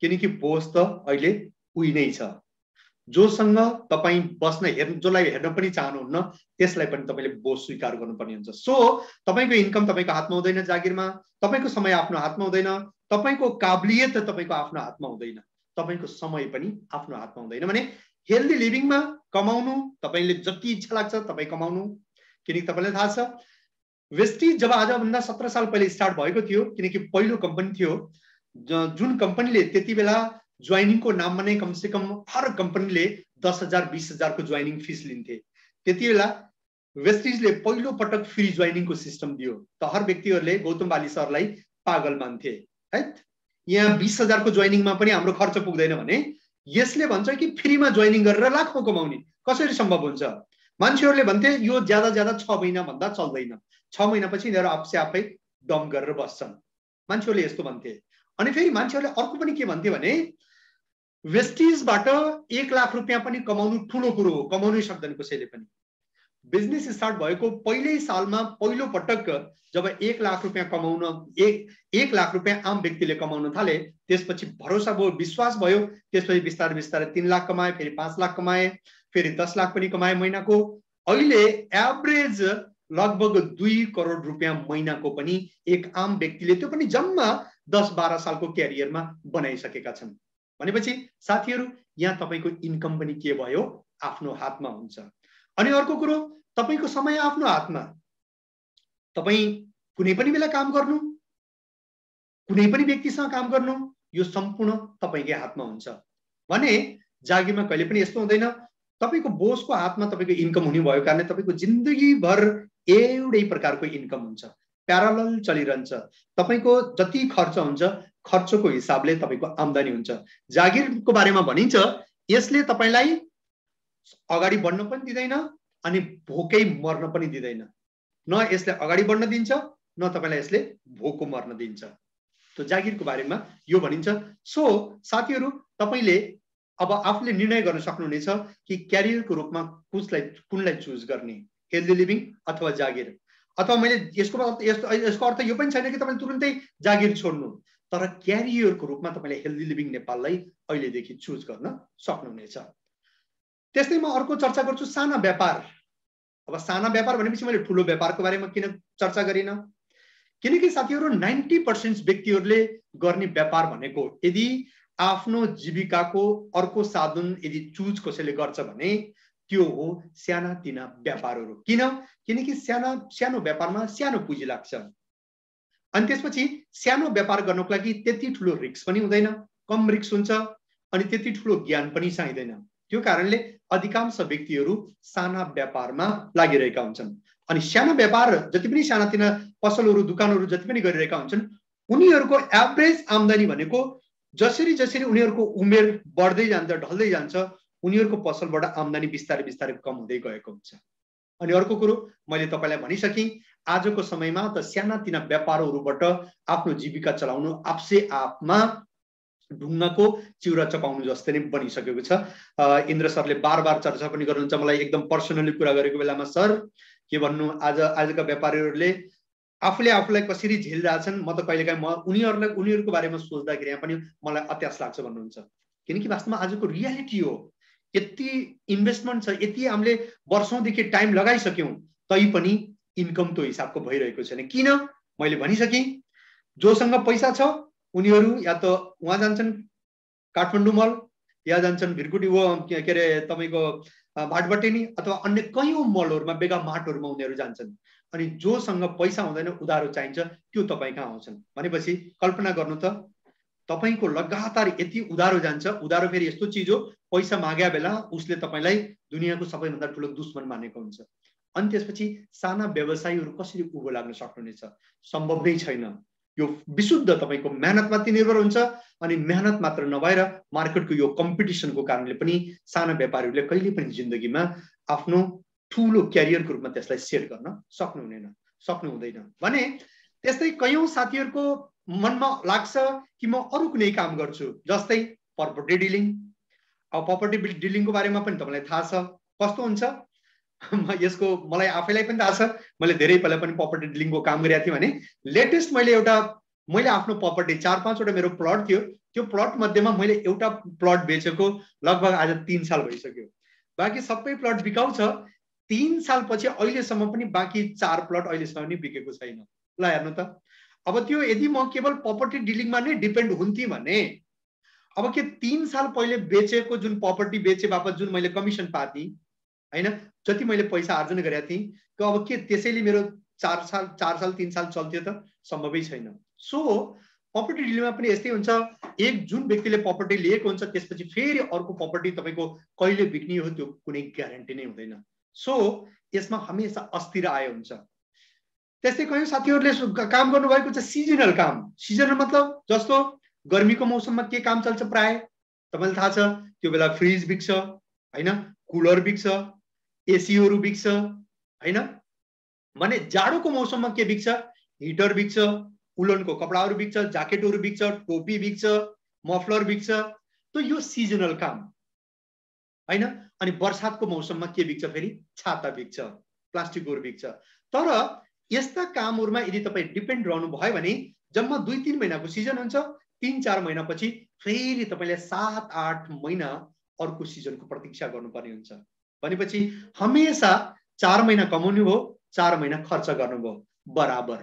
किनकि बोस त अहिले उही नै छ। जोसँग तपाई बस्न जसलाई हेर्न पनि चाहनुहुन्न त्यसलाई पनि तपाईले बोस स्वीकार गर्नुपर्ने हुन्छ। सो तपाईको इन्कम तपाईको हातमा हुँदैन जागिरमा, तपाईको समय आफ्नो हातमा हुँदैन, तपाईको काबिलियत तपाईको आफ्नो हातमा हुँदैन, तपाईको समय पनि आफ्नो हातमा हुँदैन। भने हेल्दी लिभिङमा कमाउनु तपाईले जति इच्छा लाग्छ तपाई कमाउनु, किनकि तपाईलाई थाहा छ वेस्टिज जब आजभन्दा 17 साल पहिले स्टार्ट भएको थियो, किनकि पहिलो कम्पनी थियो जुन कम्पनीले त्यति बेला जोइनिङको नाममा नै कमसे कम हर कम्पनीले 10,000 20,000 को जोइनिङ फिस लिन्थे। त्यति बेला वेस्टिजले पहिलो पटक फ्री जोइनिङको सिस्टम दियो त हर व्यक्तिहरूले गौतम बाली सरलाई पागल मान्थे, है? यहाँ 20,000 को जोइनिङमा पनि हाम्रो खर्च पुग्दैन भने यसले भन्छ कि फ्रीमा जोइनिङ गरेर लाखौं कमाउने कसरी सम्भव हुन्छ? मान्छेहरूले भन्थे यो ज्यादा 6 महिना भन्दा चल्दैन, 6 महिनापछि यिनीहरू आफै दम गरेर बस्छन्, मान्छेहरूले यस्तो भन्थे। अनि फेरि मान्छेहरूले अर्को पनि के भन्थे भने वेस्टिजबाट 1 लाख रुपैयाँ पनि कमाउनु ठुलो कुरो हो, कमाउनै सक्दैन कसैले पनि। बिजनेस स्टार्ट भएको पहिल्यै सालमा पहिलो पटक जब 1 लाख रुपैयाँ कमाउन 1 लाख रुपैयाँ आम व्यक्तिले कमाउन थाले, त्यसपछि भरोसा भयो, विश्वास भयो, त्यसपछि बिस्तारै बिस्तारै 3 लाख कमाए, फेरि 5 लाख कमाए, फेरि 10 लाख पनि कमाए महिनाको। अहिले एभरेज लगभग 2 करोड रुपैयाँ महिनाको पनि एक आम व्यक्तिले त्यो पनि जम्मा 10-12 सालको क्यारियरमा बनाइसकेका छन्। भनेपछि साथीहरू यहाँ तपाईको इन्कम पनि के भयो? आफ्नो हातमा हुन्छ। अनि अर्को कुरो, तपाईको समय आफ्नो हातमा। तपाई कुनै पनि बेला काम गर्नु, कुनै पनि व्यक्तिसँग काम गर्नु, यो सम्पूर्ण तपाईकै हातमा हुन्छ। भने जागिरमा कहिले पनि यस्तो हुँदैन तपाईको बोसको हातमा तपाईको इन्कम हुने भएको कारणले तपाईको जिन्दगीभर एउटै प्रकारको इन्कम हुन्छ, प्यारालल चलिरहन्छ। तपाईको जति खर्च हुन्छ खर्चको हिसाबले तपाईको आम्दानी हुन्छ। जागिरको बारेमा भनिन्छ यसले तपाईलाई अगाडि बढ्न पनि दिदैन अनि भोकै मर्न पनि दिदैन। न यसले अगाडि बढ्न दिन्छ न तपाईलाई यसले भोको मर्न दिन्छ। तो जागिरको बारेमा यो भनिन्छ। सो साथीहरु, तपाईले अब आफूले निर्णय गर्न सक्नुहुनेछ कि क्यारियरको रूपमा कुनलाई चुज गर्ने, हेल्दी लिभिङ अथवा जागिर। अथवा मैले यसको अर्थ यो पनि छैन कि तपाईले तुरुन्तै जागिर छोड्नु, तर क्यारियरको रूपमा तपाईले हेल्दी लिभिङ नेपाललाई अहिलेदेखि चुज गर्न सक्नुहुनेछ। त्यस्तै म अर्को चर्चा गर्छु साना व्यापार। अब साना व्यापार भनेपछि मैले ठूलो व्यापारको बारेमा किन चर्चा गरिन, किनकि साथीहरु 90% व्यक्तिहरुले गर्ने व्यापार भनेको यदि आफ्नो जीविकाको अर्को साधन यदि चुज कसैले गर्छ भने त्यो हो सानातिना व्यापारहरु। किनकि सानो व्यापारमा सानो पुँजी लाग्छ अनि त्यसपछि सानो व्यापार गर्नको लागि त्यति ठूलो रिस्क पनि हुँदैन, कम रिस्क हुन्छ अनि त्यति ठूलो ज्ञान पनि चाहिँदैन। त्यो कारणले अधिकांश व्यक्तिहरु साना व्यापारमा लागिरहेका हुन्छन्। अनि सानो व्यापार जति पनि सानातिना पसलहरु दुकानहरु जति पनि गरिरहेका हुन्छन् उनीहरुको एभरेज आम्दानी भनेको जसरी जसरी उनीहरुको उमेर बढ्दै जान्छ ढल्दै जान्छ उनीहरुको पसलबाट आम्दानी बिस्तारै बिस्तारै कम हुँदै गएको हुन्छ। अनि अर्को कुरो मैले तपाईलाई भनिसकेँ, आजको समयमा त सानातिना व्यापारहरुबाट आफ्नो जीविका चलाउनु आफसे आपमा ढुङ्गाको चिउरा चपाउनु जस्तै नै बनिसकेको छ। इन्द्र सरले बार चर्चा पनि गर्नुहुन्छ, मलाई एकदम पर्सनली कुरा गरेको बेलामा सर के भन्नु, आजका व्यापारीहरुले आफूलाई कसरी झेलिरहेछन्, म त कहिलेकाहीँ उनीहरुको बारेमा सोच्दाखेरि यहाँ पनि मलाई अत्यास लाग्छ भन्नुहुन्छ। किनकि वास्तवमा आजको रियालिटी हो, यति इन्भेस्टमेन्ट छ, यति हामीले वर्षौंदेखि टाइम लगाइसक्यौं तै पनि इन्कम त्यो हिसाबको भइरहेको छैन। किन मैले भनिसकेँ, जोसँग पैसा छ उनीहरु या त वहाँ जान्छन् काठमाडौँ मल या जान्छन् भिरकुटी के अरे तपाईको भाटबटेनी अथवा अन्य कयौं मलहरुमा बेगा माटहरुमा उनीहरु जान्छन्। अनि जोसँग पैसा हुँदैन उधारो चाहिन्छ त्यो तपाई कहाँ आउँछन् भनेपछि कल्पना गर्नु त तपाईको लगातार यति उधारो जान्छ। उधारो फेरि यस्तो चीज हो, पैसा माग्या बेला उसले तपाईलाई दुनियाँको सबैभन्दा ठूलो दुश्मन मानेको हुन्छ। अनि त्यसपछि साना व्यवसायीहरु कसरी उभो लाग्न सक्नुहुनेछ, सम्भव नै छैन। यो विशुद्ध तपाईको मेहनतमाथि निर्भर हुन्छ अनि मेहनत मात्र नभएर मार्केटको यो कम्पिटिसनको कारणले पनि साना व्यापारीहरुले कहिले पनि जिन्दगीमा आफ्नो ठूलो क्यारियरको रूपमा त्यसलाई सेट गर्न सक्नुहुँदैन। भने त्यस्तै कयौं साथीहरुको मनमा लाग्छ कि म अरु कुनै काम गर्छु, जस्तै प्रपर्टी डिलिङ। अब प्रपर्टी डिलिङको बारेमा पनि तपाईलाई थाहा छ कस्तो हुन्छ, यसको मलाई आफैलाई पनि थाहा छ। मैले धेरै पहिला पनि प्रपर्टी डिलिङको काम गरेको थिएँ। भने लेटेस्ट मैले आफ्नो प्रपर्टी 4-5 वटा मेरो प्लट थियो, त्यो प्लट मध्येमा मैले एउटा प्लट बेचेको लगभग आज 3 साल भइसक्यो। बाँकी सबै प्लट बिकाउ छ। 3 साल पछि अहिलेसम्म पनि बाँकी 4 प्लट अहिलेसम्म पनि बिकेको छैन। ल हेर्नु त, अब त्यो यदि म केवल प्रपर्टी डिलिङमा नै डिपेन्ड हुन्थे भने अब के 3 साल पहिले बेचेको जुन प्रपर्टी बेचे बापत जुन मैले कमिसन पाथेँ हैन, जति मैले पैसा आर्जन गरेका थिएँ अब के त्यसैले मेरो 4 साल 3 साल चल्थ्यो त? सम्भवै छैन। सो प्रपर्टी डिलिङमा पनि यस्तै हुन्छ, एक जुन व्यक्तिले प्रपर्टी लिएको हुन्छ त्यसपछि फेरि अर्को प्रपर्टी तपाईको कहिले बिक्ने हो त्यो कुनै ग्यारेन्टी नै हुँदैन। सो यसमा हमेशा अस्थिर आय हुन्छ। त्यस्तै कयौं साथीहरुले काम गर्नुभएको छ सिजनल काम। सिजनल मतलब जस्तो गर्मीको मौसममा के काम चल्छ प्राय तपाईलाई थाहा छ, त्यो बेला फ्रिज बिक्छ हैन, कुलर बिक्छ, एसीहरु बिक्छ हैन। भने जाडोको मौसममा के बिक्छ, हिटर बिक्छ, उलनको कपडाहरु बिक्छ, ज्याकेटहरु बिक्छ, टोपी बिक्छ, मफलर बिक्छ। त यो सिजनल काम हैन। अनि बर्सातको मौसममा के बिक्छ, फेरि छाता बिक्छ, प्लास्टिकहरु बिक्छ। तर यस्ता कामहरुमा यदि तपाई डिपेन्ड रहनु भयो भने जम्मा 2-3 महिनाको सिजन हुन्छ, 3-4 महिनापछि फेरि तपाईले 7-8 महिना अर्को सिजनको प्रतीक्षा गर्नुपर्ने हुन्छ। भनेपछि हमेशा 4 महिना कमाउनु भो, 4 महिना खर्च गर्नुभयो बराबर।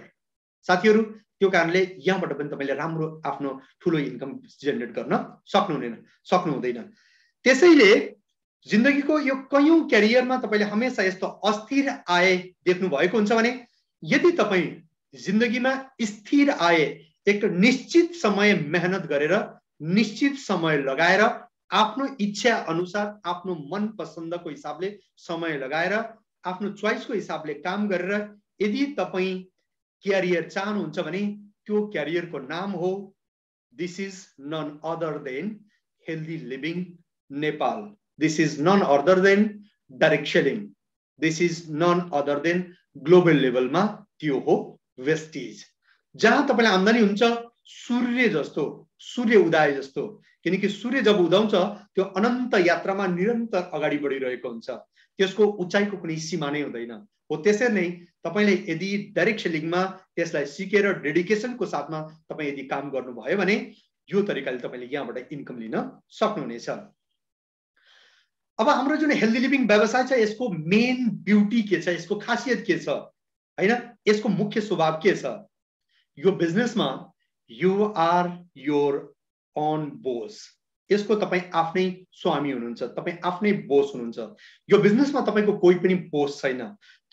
साथीहरु, त्यो कारणले यहाँबाट पनि तपाईले राम्रो आफ्नो ठूलो इन्कम जेनेरेट गर्न सक्नुहुँदैन। त्यसैले जिन्दगीको यो कयौं क्यारियरमा तपाईले हमेशा यस्तो अस्थिर आय देख्नु भएको हुन्छ भने यदि तपाई जिन्दगीमा स्थिर आय एक निश्चित समय मेहनत गरेर निश्चित समय लगाएर आफ्नो इच्छा अनुसार आफ्नो मन पसन्दको हिसाबले समय लगाएर आफ्नो चोइसको हिसाबले काम गरेर यदि तपाई क्यारियर चाहनुहुन्छ भने त्यो क्यारियरको नाम हो this is none other than healthy living Nepal. This is none other than direct selling. This is none other than global level मा त्यो हो वेस्टिज, जहाँ तपाईलाई आम्दानी हुन्छ सूर्य जस्तो, सूर्य उदय जस्तो, किनकि सूर्य जब उदाउँछ त्यो अनन्त यात्रामा निरन्तर अगाडि बढिरहेको हुन्छ, त्यसको उचाइको कुनै सीमा नै हुँदैन। हो त्यसै नै तपाईले यदि डाइरेक्ट सेलिङमा त्यसलाई सिकेर डेडिकेसनको साथमा तपाई यदि काम गर्नुभयो भने यो तरिकाले तपाईले यहाँबाट इन्कम लिन सक्नुहुनेछ। अब हाम्रो जुन हेल्दी लिभिङ व्यवसाय छ यसको मेन ब्युटी के छ, यसको खासियत के छ हैन, यसको मुख्य स्वभाव के छ? यो बिजनेसमा you are your own boss, यसको तपाई आफ्नै स्वामी हुनुहुन्छ, तपाई आफ्नै बोस हुनुहुन्छ। यो बिजनेसमा तपाईको कोही पनि बोस छैन,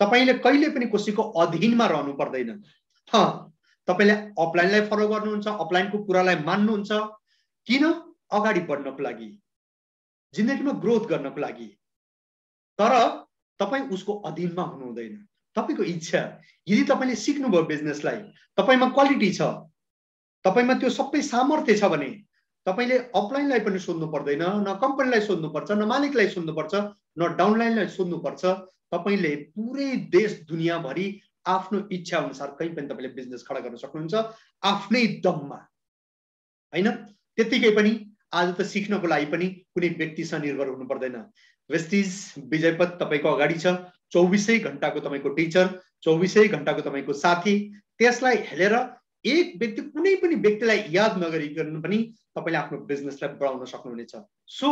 तपाईले कहिले पनि कसैको अधीनमा रहनु पर्दैन। तपाईले अपलाइनलाई फलो गर्नुहुन्छ, अपलाइनको कुरालाई मान्नुहुन्छ, किन? अगाडि बढ्नको लागि, जिन्दगीमा ग्रोथ गर्नको लागि। तर तपाई उसको अधीनमा हुनु हुँदैन। तपाईको इच्छा, यदि तपाईले सिक्नुभयो बिजनेसलाई, तपाईमा क्वालिटी छ, तपाईमा त्यो सबै सामर्थ्य छ भने तपाईले अपलाइनलाई पनि सोध्नु पर्दैन, न कम्पनीलाई सोध्नु पर्छ, न मालिकलाई सोध्नु पर्छ, न डाउनलाइनलाई सोध्नु पर्छ। तपाईले पुरै देश दुनिया भरि आफ्नो इच्छा अनुसार कहीं पनि तपाईले बिजनेस खडा गर्न सक्नुहुन्छ आफ्नै दममा हैन। त्यतिकै पनि आज त सिक्नको लागि पनि कुनै व्यक्तिसँग निर्भर हुनु पर्दैन। वेस्टिज विजयपथ तपाईको अगाडि छ, 24 घण्टाको तपाईको टिचर, 24 घण्टाको तपाईको साथी। त्यसलाई हेरेर एक व्यक्ति कुनै पनि व्यक्तिलाई याद नगरिकन पनि तपाईले आफ्नो बिजनेसलाई बढाउन सक्नुहुनेछ। सो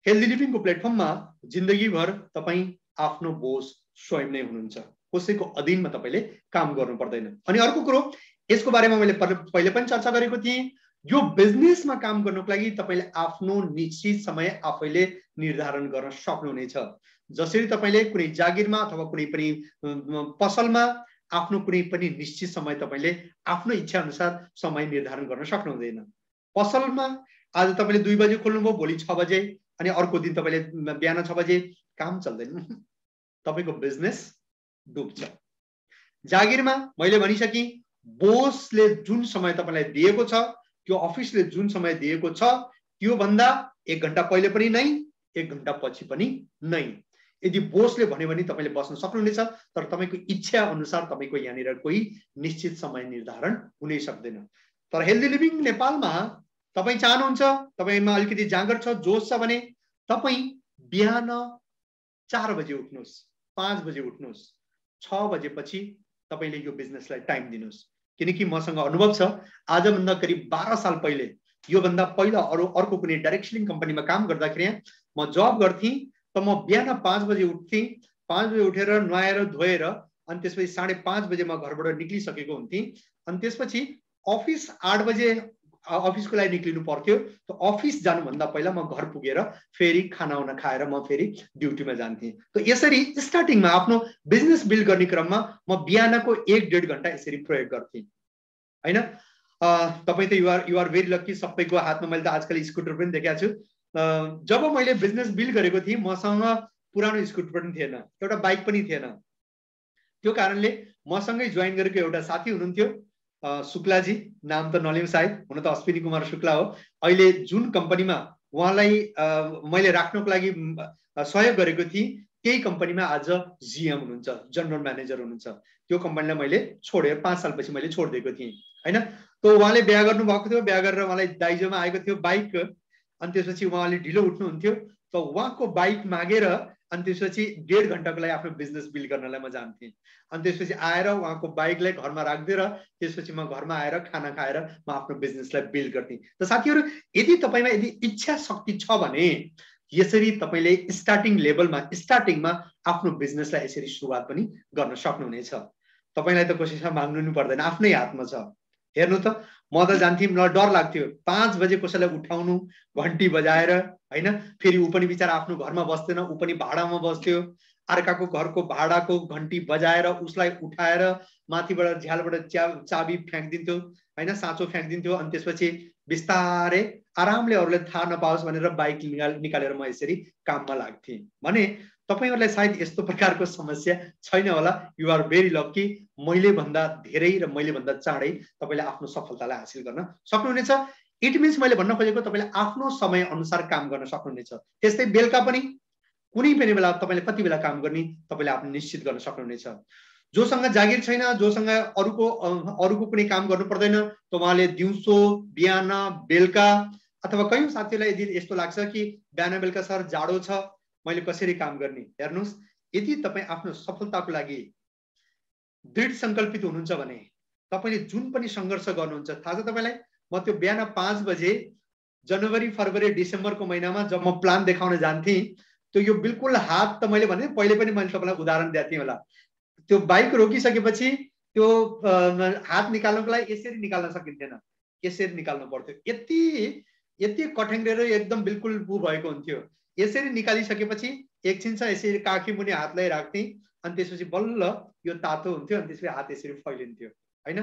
हेल्दी लिभिङको प्लेटफर्ममा जिन्दगीभर तपाई आफ्नो बोस स्वयं नै हुनुहुन्छ, कसैको अधीनमा तपाईले काम गर्नु पर्दैन। अनि अर्को कुरो, यसको बारेमा मैले पहिले पनि चर्चा गरेको थिएँ, यो बिजनेसमा काम गर्नको लागि तपाईले आफ्नो निश्चित समय आफैले निर्धारण गर्न सक्नुहुनेछ। जसरी तपाईले कुनै जागिरमा अथवा कुनै पनि पसलमा आफ्नो कुनै पनि निश्चित समय तपाईले आफ्नो इच्छा अनुसार समय निर्धारण गर्न सक्नुहुँदैन। पसलमा आज तपाईले 2 बजे खोल्नुभयो, भोलि 6 बजे, अनि अर्को दिन तपाईले बिहान 6 बजे, काम चल्दैन, तपाईको बिजनेस डुब्छ। जागिरमा मैले भनिसके, बोसले जुन समय तपाईलाई दिएको छ, त्यो अफिसले जुन समय दिएको छ, त्यो भन्दा 1 घण्टा पहिले पनि नै, 1 घण्टा पछि पनि नै। यदि बोसले भन्यो भने तपाईले बस्न सक्नुहुनेछ, तर तपाईको इच्छा अनुसार तपाईको यहाँनिर कोही निश्चित समय निर्धारण हुनै सक्दैन। तर हेल्दी लिभिङ नेपालमा तपाई चाहनुहुन्छ, तपाईमा अलिकति जाँगर छ, जोश छ भने तपाई बिहान 4 बजे उठ्नुस्, 5 बजे उठ्नुस्, 6 बजेपछि तपाईले यो बिजनेसलाई टाइम दिनुस्। किनकि मसँग अनुभव छ, आजभन्दा करिब 12 साल पहिले, यो भन्दा पहिला अर्को कुनै डाइरेक्ट सेलिङ कम्पनीमा काम गर्दाखेरि म जब गर्थेँ, त म बिहान 5 बजे उठ्थेँ। 5 बजे उठेर नुहाएर धोएर अनि त्यसपछि 5:30 बजे म घरबाट निक्लिसकेको हुन्थेँ। अनि त्यसपछि अफिस 8 बजे अफिसको लागि निक्लिनु पर्थ्यो। त अफिस जानुभन्दा पहिला म घर पुगेर फेरि खानाउना खाएर म फेरि ड्युटीमा जान्थेँ। त यसरी स्टार्टिङमा आफ्नो बिजनेस बिल्ड गर्ने क्रममा म बिहानको 1-1.5 घण्टा यसरी प्रयोग गर्थेँ हैन। तपाईँ त युआर भेरी लक्की, सबैको हातमा मैले त आजकल स्कुटर पनि देखाएको छु। जब मैले बिजनेस बिल्ड गरेको थिएँ, मसँग पुरानो स्कुटर पनि थिएन, एउटा बाइक पनि थिएन। त्यो कारणले मसँगै जोइन गरेको एउटा साथी हुनुहुन्थ्यो, शुक्लाजी, नाम त नलिउँ सायद, हुन त अश्विनी कुमार शुक्ला हो। अहिले जुन कम्पनीमा उहाँलाई मैले राख्नको लागि सहयोग गरेको थिएँ, त्यही कम्पनीमा आज जिएम हुनुहुन्छ, जनरल म्यानेजर हुनुहुन्छ। त्यो कम्पनीलाई मैले छोडेर 5 सालपछि मैले छोडिदिएको थिएँ हैन। त उहाँले बिहा गर्नु भएको थियो, बिहा गरेर उहाँलाई दाइजोमा आएको थियो बाइक, अनि त्यसपछि उहाँले ढिलो उठ्नुहुन्थ्यो। त उहाँको बाइक मागेर अनि त्यसपछि 1.5 घण्टाको लागि आफ्नो बिजनेस बिल्ड गर्नलाई म जान्थेँ। अनि त्यसपछि आएर उहाँको बाइकलाई घरमा राखिदिएर त्यसपछि म घरमा आएर खाना खाएर म आफ्नो बिजनेसलाई बिल्ड गर्थेँ। त साथीहरू, यदि तपाईमा यदि इच्छा शक्ति छ भने यसरी तपाईले स्टार्टिङ लेभलमा, स्टार्टिङमा आफ्नो बिजनेसलाई यसरी सुरुवात पनि गर्न सक्नुहुनेछ। तपाईलाई त कसैसँग माग्नु नि पर्दैन, आफ्नै हातमा छ। हेर्नु त म त जान्थेँ, मलाई डर लाग्थ्यो 5 बजे कसैलाई उठाउनु घन्टी बजाएर हैन। फेरि ऊ पनि बिचारा आफ्नो घरमा बस्दैन, ऊ पनि भाडामा बस्थ्यो, अर्काको घरको भाडाको घन्टी बजाएर उसलाई उठाएर माथिबाट झ्यालबाट चाबी फ्याँकिदिन्थ्यो हैन, साँचो फ्याँकिदिन्थ्यो। अनि त्यसपछि बिस्तारै आरामले अरूले थाहा नपाओस् भनेर बाइक निकालेर म यसरी काममा लाग्थेँ। भने तपाईहरुलाई सायद यस्तो प्रकारको समस्या छैन होला। You are very lucky. मैले भन्दा धेरै र मैले भन्दा चाँडै तपाईले आफ्नो सफलतालाई हासिल गर्न सक्नुहुनेछ। इट मिन्स मैले भन्न खोजेको तपाईले आफ्नो समय अनुसार काम गर्न सक्नुहुनेछ। त्यस्तै बेलुका पनि कुनै पनि बेला तपाईले कति बेला काम गर्ने तपाईले आफ्नो निश्चित गर्न सक्नुहुनेछ। जोसँग जागिर छैन, जोसँग अरूको कुनै काम गर्नु पर्दैन, तपाईले दिउँसो बिहान बेलुका अथवा कयौं साथीहरुलाई यदि यस्तो लाग्छ कि बिहान बेलुका सर जाडो छ मैले कसरी काम गर्ने, हेर्नुस् यदि तपाई आफ्नो सफलताको लागि दृढ संकल्पित हुनुहुन्छ भने तपाईले जुन पनि संघर्ष गर्नुहुन्छ, थाहा छ तपाईलाई, म त्यो बिहान 5 बजे जनवरी फरवरी डिसेम्बरको महिनामा जब म प्लान देखाउन जान्थेँ, त्यो यो बिल्कुल हात त मैले भने पहिले पनि मैले तपाईलाई उदाहरण दिएको थिएँ होला, त्यो बाइक रोकिसकेपछि त्यो हात निकाल्नको लागि यसरी निकाल्न सकिन्थेन, यसरी निकाल्नु पर्थ्यो। यति कठ्याङ्ग्रेर एकदम बिल्कुल उ भएको हुन्थ्यो। यसरी निकालिसकेपछि एकछिन चाहिँ यसरी काखी मुनि हातलाई राख्थेँ, अनि त्यसपछि बल्ल यो तातो हुन्थ्यो, अनि त्यसपछि हात यसरी फैलिन्थ्यो हैन।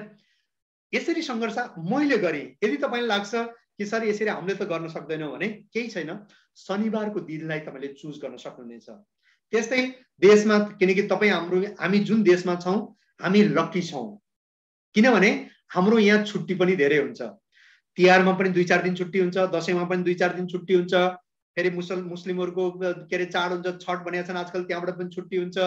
यसरी संघर्ष मैले गरेँ। यदि तपाईलाई लाग्छ कि सर यसरी हामीले त गर्न सक्दैनौँ भने केही छैन, शनिबारको दिनलाई तपाईले चुज गर्न सक्नुहुनेछ। त्यस्तै देशमा, किनकि तपाई हामी जुन देशमा छौं हामी लकी छौं, किनभने हाम्रो यहाँ छुट्टी पनि धेरै हुन्छ। तिहारमा पनि 2-4 दिन छुट्टी हुन्छ, दशैंमा पनि 2-4 दिन छुट्टी हुन्छ, फेरि मुस्लिमहरुको के रे चाड हुन्छ, छठ भनेका छन् आजकल, त्यहाँबाट पनि छुट्टी हुन्छ।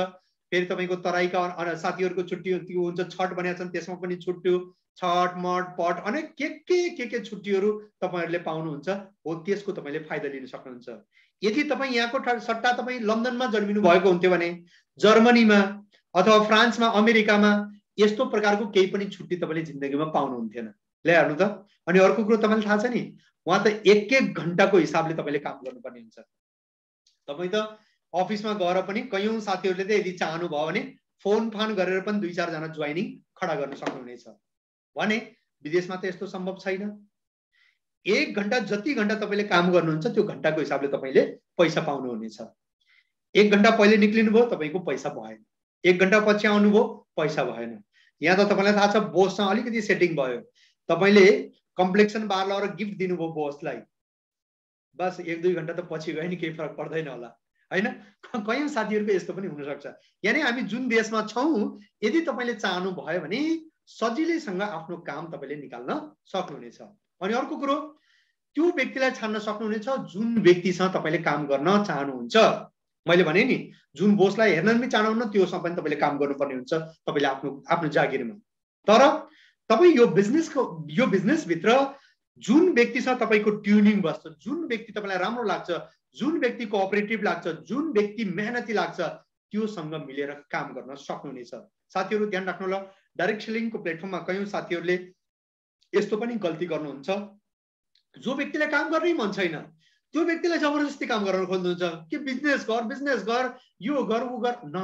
फेरि तपाईको तराईका साथीहरुको छुट्टी हुन्छ, छठ भनेका छन् त्यसमा पनि छुट्टी, छठ मठ पट अनेक के छुट्टीहरु तपाईहरुले पाउनुहुन्छ। हो त्यसको तपाईले फाइदा लिन सक्नुहुन्छ। यदि तपाई यहाँको सट्टा तपाई लन्डनमा जन्मिनु भएको हुन्थ्यो भने जर्मनीमा अथवा फ्रान्समा अमेरिकामा यस्तो प्रकारको केही पनि छुट्टी तपाईले जिन्दगीमा पाउनुहुन्थेन। ले हेर्नु त। अनि अर्को कुरो तपाईलाई थाहा छ नि, वहाँ त एक घण्टाको हिसाबले तपाईले काम गर्नुपर्ने हुन्छ। तपाई त अफिसमा गएर पनि कयौं साथीहरुले त यदि चाहनु भयो भने फोन फान गरेर पनि 2-4 जना जोइनिङ खडा गर्न सक्नुहुनेछ। भने विदेशमा त यस्तो सम्भव छैन। 1 घण्टा जति घण्टा तपाईले काम गर्नुहुन्छ त्यो घण्टाको हिसाबले तपाईले पैसा पाउनुहुनेछ। 1 घण्टा पहिले निक्लिनु भयो तपाईको पैसा भएन, 1 घण्टा पछि आउनुभयो पैसा भएन। यहाँ त तपाईलाई थाहा छ बोससँग अलिकति सेटिङ भयो, तपाईले कम्प्लेक्सन बार लगाएर गिफ्ट दिनुभयो बोसलाई, बस 1-2 घण्टा त पछि गयो नि, केही फरक पर्दैन होला हैन। कयौं साथीहरुको यस्तो पनि हुन सक्छ। यानी हामी जुन देशमा छौं यदि तपाईले चाहनु भयो भने सजिलैसँग आफ्नो काम तपाईले निकाल्न सक्नुहुनेछ। अनि अर्को कुरो, त्यो व्यक्तिलाई छान्न सक्नुहुनेछ जुन व्यक्तिसँग तपाईले काम गर्न चाहनुहुन्छ। मैले भने नि, जुन बोसलाई हेर्न पनि चाहनुहुन्न त्योसँग पनि तपाईले काम गर्नुपर्ने हुन्छ तपाईले आफ्नो जागिरमा। तर तपाई यो बिजनेस भित्र जुन व्यक्तिसँग तपाईको ट्युनिङ बस्छ, जुन व्यक्ति तपाईलाई राम्रो लाग्छ, जुन व्यक्ति कोअपरेटिभ लाग्छ, जुन व्यक्ति मेहनती लाग्छ, त्योसँग मिलेर काम गर्न सक्नुहुनेछ। साथीहरु ध्यान राख्नु होला, डाइरेक्ट सेलिङको प्लेटफर्ममा कयौं साथीहरुले यस्तो पनि गल्ती गर्नुहुन्छ, जो व्यक्तिलाई काम गर्नै मन छैन त्यो व्यक्तिलाई जबरजस्ती काम गराउन खोज्नुहुन्छ कि बिजनेस गर, यो गर उ गर। न,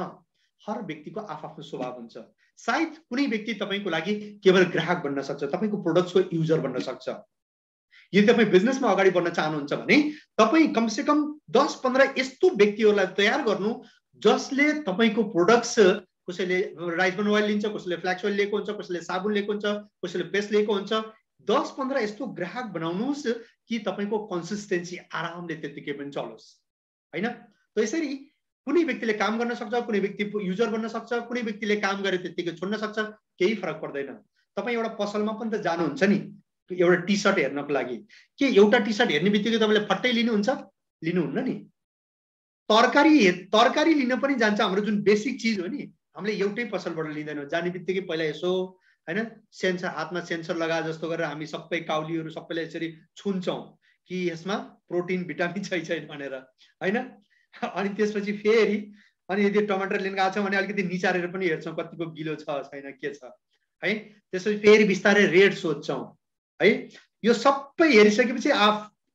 हर व्यक्तिको आफ्नो स्वभाव हुन्छ। सायद कुनै व्यक्ति तपाईको लागि केवल ग्राहक बन्न सक्छ, तपाईको प्रोडक्ट्सको युजर बन्न सक्छ। यदि तपाई बिजनेसमा अगाडि बढ्न चाहनुहुन्छ भने तपाई कम से कम 10-15 यस्तो व्यक्तिहरुलाई तयार गर्नु जसले तपाईको प्रोडक्ट्स, कसैले राइसबर्न ओइल लिन्छ, कसैले फ्ल्याक्स ओइल लिएको हुन्छ, कसैले साबुन लिएको हुन्छ, कसैले पेस्ट लिएको हुन्छ। 10-15 यस्तो ग्राहक बनाउनुस् कि तपाईको कन्सिस्टेन्सी आरामले त्यतिकै पनि चलोस् हैन। त्यसरी कुनै व्यक्तिले काम गर्न सक्छ, कुनै व्यक्ति युजर बन्न सक्छ, कुनै व्यक्तिले काम गरे त्यतिकै छोड्न सक्छ, केही फरक पर्दैन। तपाई एउटा पसलमा पनि त जानुहुन्छ नि एउटा टी-शर्ट हेर्नको लागि, के एउटा टी-शर्ट हेर्ने बित्तिकै तपाईले फट्टै लिनुहुन्छ? लिनुहुन्न नि। तरकारी लिन पनि जान्छ, हाम्रो जुन बेसिक चीज हो नि, हामीले एउटै पसलबाट लिँदैनौँ। जाने बित्तिकै पहिला यसो हैन सेन्सर, हातमा सेन्सर लगाए जस्तो गरेर हामी सबै काउलीहरु सबैलाई यसरी छुन्छौं कि यसमा प्रोटिन भिटामिन छैन भनेर हैन। अनि त्यसपछि फेरि अनि यदि टमाटर लिन गएको छ भने अलिकति निचारेर पनि हेर्छौं कतिको गिलो छ छैन के छ है। त्यसपछि फेरि बिस्तारै रेट सोध्छौं है। यो सबै हेरिसकेपछि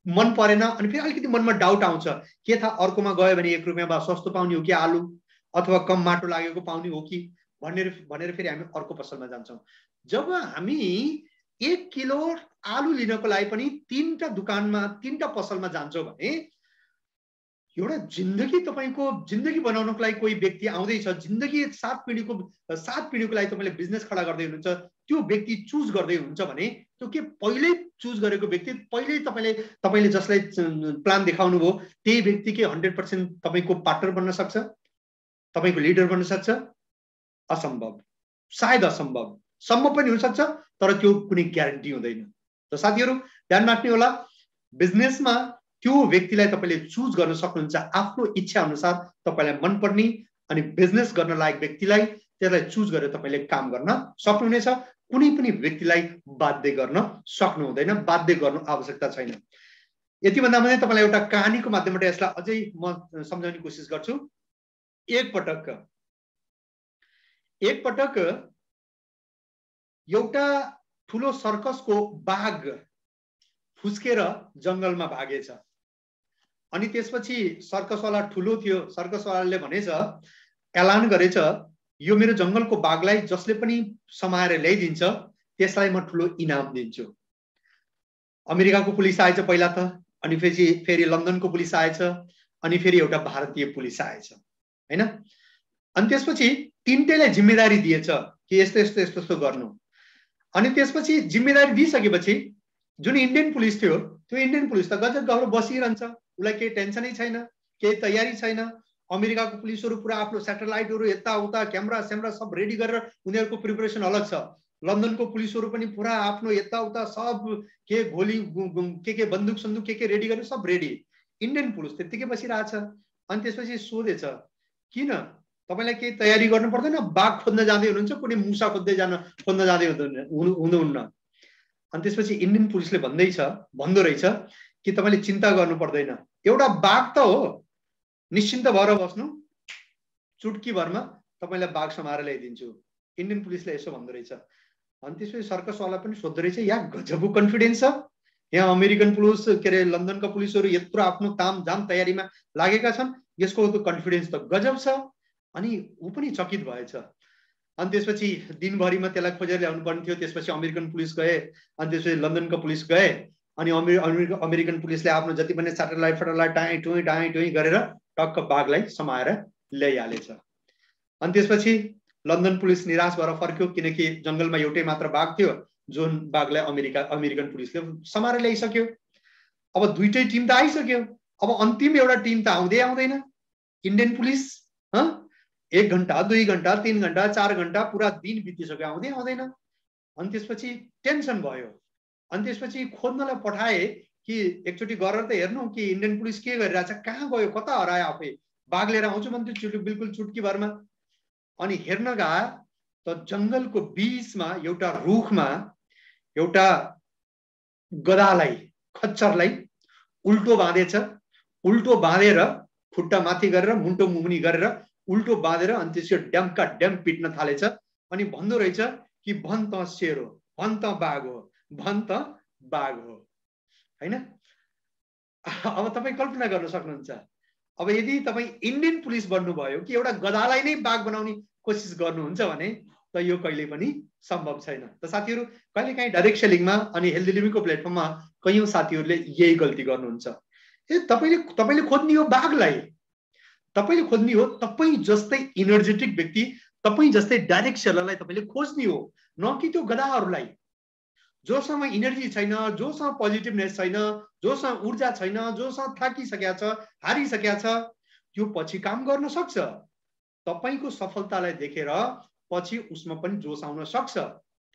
मन परेन अनि फेरि अलिकति मनमा डाउट आउँछ, के थाहा अर्कोमा गयो भने 1 रुपैयाँ भए सस्तो पाउने हो कि आलु, अथवा कम माटो लागेको पाउने हो कि भनेर फेरि हामी अर्को पसलमा जान्छौं। जब हामी 1 किलो आलु लिनको लागि पनि 3टा दुकानमा 3टा पसलमा जान्छौ भने एउटा जिन्दगी तपाईको जिन्दगी बनाउनको लागि कोही व्यक्ति आउँदैछ, जिन्दगी 7 पिढीको लागि तपाईले बिजनेस खडा गर्दै हुनुहुन्छ, त्यो व्यक्ति चुज गर्दै हुनुहुन्छ भने त्यो के पहिल्यै चुज गरेको व्यक्ति पहिल्यै तपाईले जसलाई प्लान देखाउनु भयो त्यही व्यक्ति के 100% तपाईको पार्टनर बन्न सक्छ, तपाईको लिडर बन्न सक्छ? असम्भव, सायद असम्भव, सम्भव पनि हुन सक्छ तर त्यो कुनै ग्यारेन्टी हुँदैन। त साथीहरु ध्यान राख्नु होला, बिजनेसमा त्यो व्यक्तिलाई तपाईले चुज गर्न सक्नुहुन्छ आफ्नो इच्छा अनुसार, तपाईलाई मनपर्ने अनि बिजनेस गर्न लायक व्यक्तिलाई त्यसलाई चुज गरेर तपाईले काम गर्न सक्नुहुनेछ। कुनै पनि व्यक्तिलाई बाध्य गर्न सक्नु हुँदैन, बाध्य गर्नु आवश्यकता छैन। यति भन्दा पनि तपाईलाई एउटा कहानीको माध्यमबाट यसलाई अझै म सम्झाउने कोसिस गर्छु। एक पटक एउटा ठुलो सर्कसको बाघ फुस्केर जंगलमा भागेछ। अनि त्यसपछि सर्कसवाला ठुलो थियो, सर्कसवालाले भनेछ, एलान गरेछ, यो मेरो जंगलको बाघलाई जसले पनि समाएर ल्याइदिन्छ त्यसलाई म ठुलो इनाम दिन्छु। अमेरिकाको पुलिस आएछ पहिला त, अनि फेरि लन्डनको पुलिस आएछ, अनि फेरि एउटा भारतीय पुलिस आएछ हैन। अनि त्यसपछि तीनटैलाई जिम्मेदारी दिएछ कि यस्तो यस्तो यस्तो यस्तो गर्नु। अनि त्यसपछि जिम्मेदारी दिइसकेपछि जुन इन्डियन पुलिस थियो त्यो इन्डियन पुलिस त गजब गौरव बसिरहन्छ, उलाई केही टेन्सनै छैन, केही तयारी छैन। अमेरिकाको पुलिसहरु पुरा आफ्नो स्याटेलाइटहरु यताउता क्यामेरा स्यामेरा सब रेडी गरेर उनीहरुको प्रिपरेसन अलग छ। लन्डनको पुलिसहरु पनि पुरा आफ्नो यताउता सब के गोली के बन्दुक सन्दुक के रेडी गरेर सब रेडी। इन्डियन पुलिस त्यतिकै बसिरहेछ। अनि त्यसपछि सोधेछ, किन तपाईलाई केही तयारी गर्नु पर्दैन? बाघ खोज्न जाँदै हुनुहुन्छ, कुनै मुसा खोज्न जाँदै हुनुहुन्न। अनि त्यसपछि इन्डियन पुलिसले भन्दो रहेछ कि तपाईले चिन्ता गर्नु पर्दैन, एउटा बाघ त हो, निश्चिन्त भएर बस्नु, चुटकी भरमा तपाईलाई बाघ समाएर ल्याइदिन्छु। इन्डियन पुलिसले यसो भन्दो रहेछ। अनि त्यसपछि सर्कसवाला पनि सोध्दो रहेछ, या गजबको कन्फिडेन्स छ, यहाँ अमेरिकन पुलिस के अरे लन्डनका पुलिसहरु यत्रो आफ्नो तामझाम तयारीमा लागेका छन्, यसको त कन्फिडेन्स त गजब छ। अनि ऊ पनि चकित भएछ। अनि त्यसपछि दिनभरिमा त्यसलाई खोजेर ल्याउनु पर्ने थियो। त्यसपछि अमेरिकन पुलिस गए, अनि त्यसपछि लन्डनको पुलिस गए, अनि अमेरिकन पुलिसले आफ्नो जति पनि स्याटेलाइट टाइ टुइ गरेर टक्क बाघलाई समाएर ल्याइहालेछ। अनि त्यसपछि लन्डन पुलिस निराश भएर फर्क्यो, किनकि जंगलमा एउटै मात्र बाघ थियो जुन बाघलाई अमेरिकन पुलिसले समाएर ल्याइसक्यो। अब दुईटै टिम त आइसक्यो, अब अन्तिम एउटा टिम त आउँदैन। इन्डियन पुलिस 1 घण्टा 2 घण्टा 3 घण्टा 4 घण्टा पुरा दिन बितिसक्यो, आउँदैन। अनि त्यसपछि टेन्सन भयो। अनि त्यसपछि खोज्नलाई पठाए कि एकचोटि गरेर त हेर्नु कि इन्डियन पुलिस के गरिरहेछ, कहाँ गयो, कता हरायो, आफै बाघ लिएर आउँछु भन्थ्यो बिल्कुल चुटकी भरमा। अनि हेर्न गए त जंगलको बीचमा एउटा रुखमा एउटा गधालाई खच्चरलाई उल्टो बाँधेछ। उल्टो बाँधेर खुट्टा माथि गरेर मुन्टो मुनि गरेर उल्टो बाँधेर अनि त्यसको ड्याम्का ड्याम पिट्न थालेछ। अनि भन्दो रहेछ कि भन त शेर हो, भन त बाघ हो, भन त बाघ हो हैन। अब तपाई कल्पना गर्न सक्नुहुन्छ, अब यदि तपाई इन्डियन पुलिस बन्नुभयो कि एउटा गधालाई नै बाघ बनाउने कोसिस गर्नुहुन्छ भने त यो कहिले पनि सम्भव छैन। त साथीहरु कहिलेकाहीँ डाइरेक्ट सेलिङमा अनि हेल्दी लिभिङको प्लेटफर्ममा कयौं साथीहरुले यही गल्ती गर्नुहुन्छ। तपाईले खोज्नी हो बाघलाई, तपाईले खोज्नी हो तपाई जस्तै एनर्जेटिक व्यक्ति, तपाई जस्तै डाइरेक्ट सेलरलाई तपाईले खोज्नी हो, न कि त्यो गधाहरुलाई जोसँग एनर्जी छैन, जोसँग पोजिटिभनेस छैन, जोसँग ऊर्जा छैन, जोसँग थाकिसकेको छ, हारिसकेको छ। त्यो पछि काम गर्न सक्छ, तपाईको सफलतालाई देखेर पछि उसमा पनि जोश आउन सक्छ।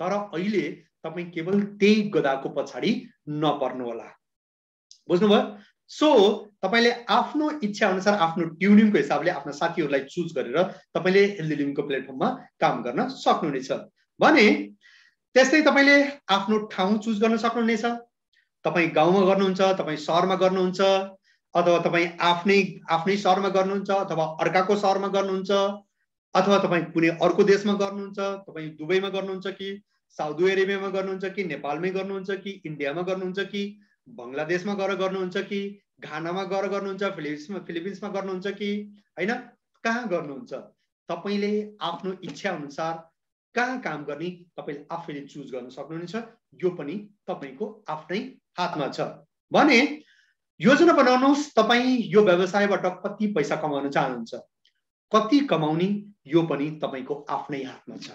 तर अहिले तपाई केवल त्यही गधाको पछाडी नपर्नु होला। बुझ्नुभयो? सो तपाईले आफ्नो इच्छा अनुसार आफ्नो ट्युनिङको हिसाबले आफ्ना साथीहरुलाई चुज गरेर तपाईले हेल्दी लिभिङको प्लेटफर्ममा काम गर्न सक्नुहुनेछ। भने त्यस्तै तपाईले आफ्नो ठाउँ चुज गर्न सक्नुहुनेछ। तपाई गाउँमा गर्नुहुन्छ, तपाई शहरमा गर्नुहुन्छ, अथवा तपाई आफ्नै शहरमा गर्नुहुन्छ, अथवा अर्काको शहरमा गर्नुहुन्छ, अथवा तपाई कुनै अर्को देशमा गर्नुहुन्छ, तपाई दुबईमा गर्नुहुन्छ कि साउदी अरेबियामा गर्नुहुन्छ कि नेपालमै गर्नुहुन्छ कि इन्डियामा गर्नुहुन्छ कि बंगलादेशमा गएर गर्नुहुन्छ कि घानामा गएर गर्नुहुन्छ, फिलिपिन्समा गर्नुहुन्छ कि हैन, कहाँ गर्नुहुन्छ, तपाईले आफ्नो इच्छा अनुसार कहाँ काम गर्ने तपाईले आफैले चुज गर्न सक्नुहुनेछ। यो पनि तपाईको आफ्नै हातमा छ। भने योजना बनाउनुहोस् तपाईं यो व्यवसायबाट कति पैसा कमाउन चाहनुहुन्छ, कति कमाउने यो पनि तपाईको आफ्नै हातमा छ।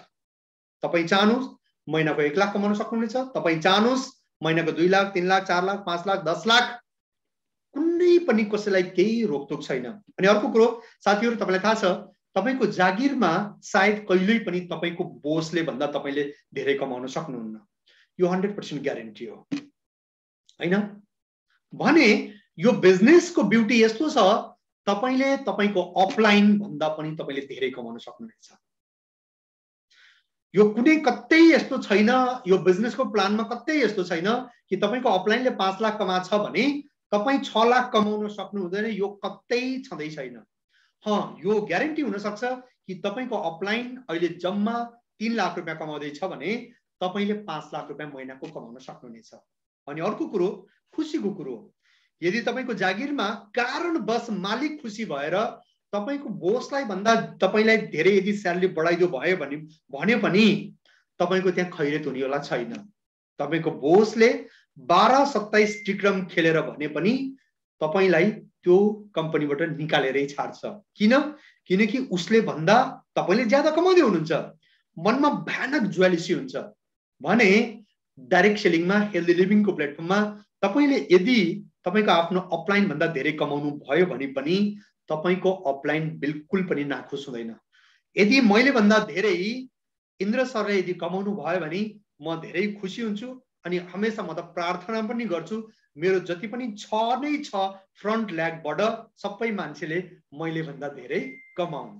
तपाईं चाहनुहोस् महिनाको 1 लाख कमाउन सक्नुहुनेछ, तपाईं चाहनुहोस् महिनाको 2 लाख 3 लाख 4 लाख 5 लाख 10 लाख, कुनै पनि कसैलाई केही रोकटोक छैन। अनि अर्को कुरो साथीहरु, तपाईलाई थाहा छ तपाईको जागिरमा सायद कहिल्यै पनि तपाईको बोसले भन्दा तपाईले धेरै कमाउन सक्नुहुन्न, यो 100% ग्यारेन्टी हो हैन। भने यो बिजनेसको ब्युटी यस्तो छ तपाईले तपाईको अपलाइन भन्दा पनि तपाईले धेरै कमाउन सक्नुहुनेछ। यो कुनै कतै यस्तो छैन, यो बिजनेसको प्लानमा कतै यस्तो छैन कि तपाईको अपलाइनले 5 लाख कमाछ भने तपाई 6 लाख कमाउन सक्नु हुँदैन, यो कतै छँदै छैन। यो ग्यारेन्टी हुन सक्छ कि तपाईको अपलाइन अहिले जम्मा 3 लाख रुपैयाँ कमाउँदै छ भने तपाईले 5 लाख रुपैयाँ महिनाको कमाउन सक्नुहुनेछ। अनि अर्को कुरो खुसीको कुरो, यदि तपाईको जागिरमा कारणवश मालिक खुसी भएर तपाईको बोसलाई भन्दा तपाईलाई धेरै यदि स्यालेरी बढाइदियो भयो भने पनि तपाईको त्यहाँ खैरेत हुनेवाला छैन। तपाईको बोसले 12-27 टिक्रम खेलेर भने पनि तपाईलाई त्यो कम्पनीबाट निकालेरै छाड्छ। किनकि उसले भन्दा तपाईले ज्यादा कमाउँदै हुनुहुन्छ, मनमा भयानक ज्वालिसी हुन्छ। भने डाइरेक्ट सेलिङमा हेल्दी लिभिङको प्लेटफर्ममा तपाईले यदि तपाईको आफ्नो अपलाइन भन्दा धेरै कमाउनु भयो भने पनि तपाईको अपलाइन बिल्कुल पनि नाखुस हुँदैन। यदि मैले भन्दा धेरै इन्द्र सरले यदि कमाउनु भयो भने म धेरै खुसी हुन्छु। अनि हमेशा म त प्रार्थना पनि गर्छु मेरो जति पनि छ नै छ फ्रन्ट ल्यागबाट सबै मान्छेले मैले भन्दा धेरै कमाउन्।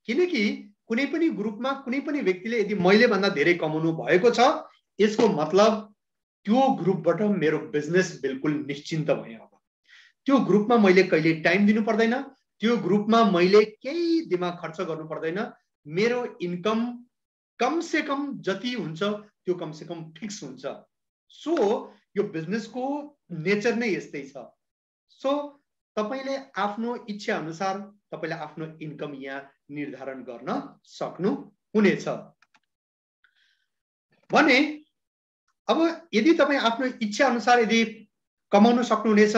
किनकि कुनै पनि ग्रुपमा कुनै पनि व्यक्तिले यदि मैले भन्दा धेरै कमाउनु भएको छ यसको मतलब त्यो ग्रुपबाट मेरो बिजनेस बिल्कुल निश्चिन्त भयो। अब त्यो ग्रुपमा मैले कहिले टाइम दिनु पर्दैन, त्यो ग्रुपमा मैले केही दिमाग खर्च गर्नु पर्दैन, मेरो इन्कम कम से कम जति हुन्छ त्यो कम से कम फिक्स हुन्छ। सो यो बिजनेसको नेचर नै यस्तै छ। सो तपाईले आफ्नो इच्छा अनुसार तपाईले आफ्नो इन्कम यहाँ निर्धारण गर्न सक्नु हुनेछ। भने अब यदि तपाई आफ्नो इच्छा अनुसार यदि कमाउन सक्नुहुनेछ,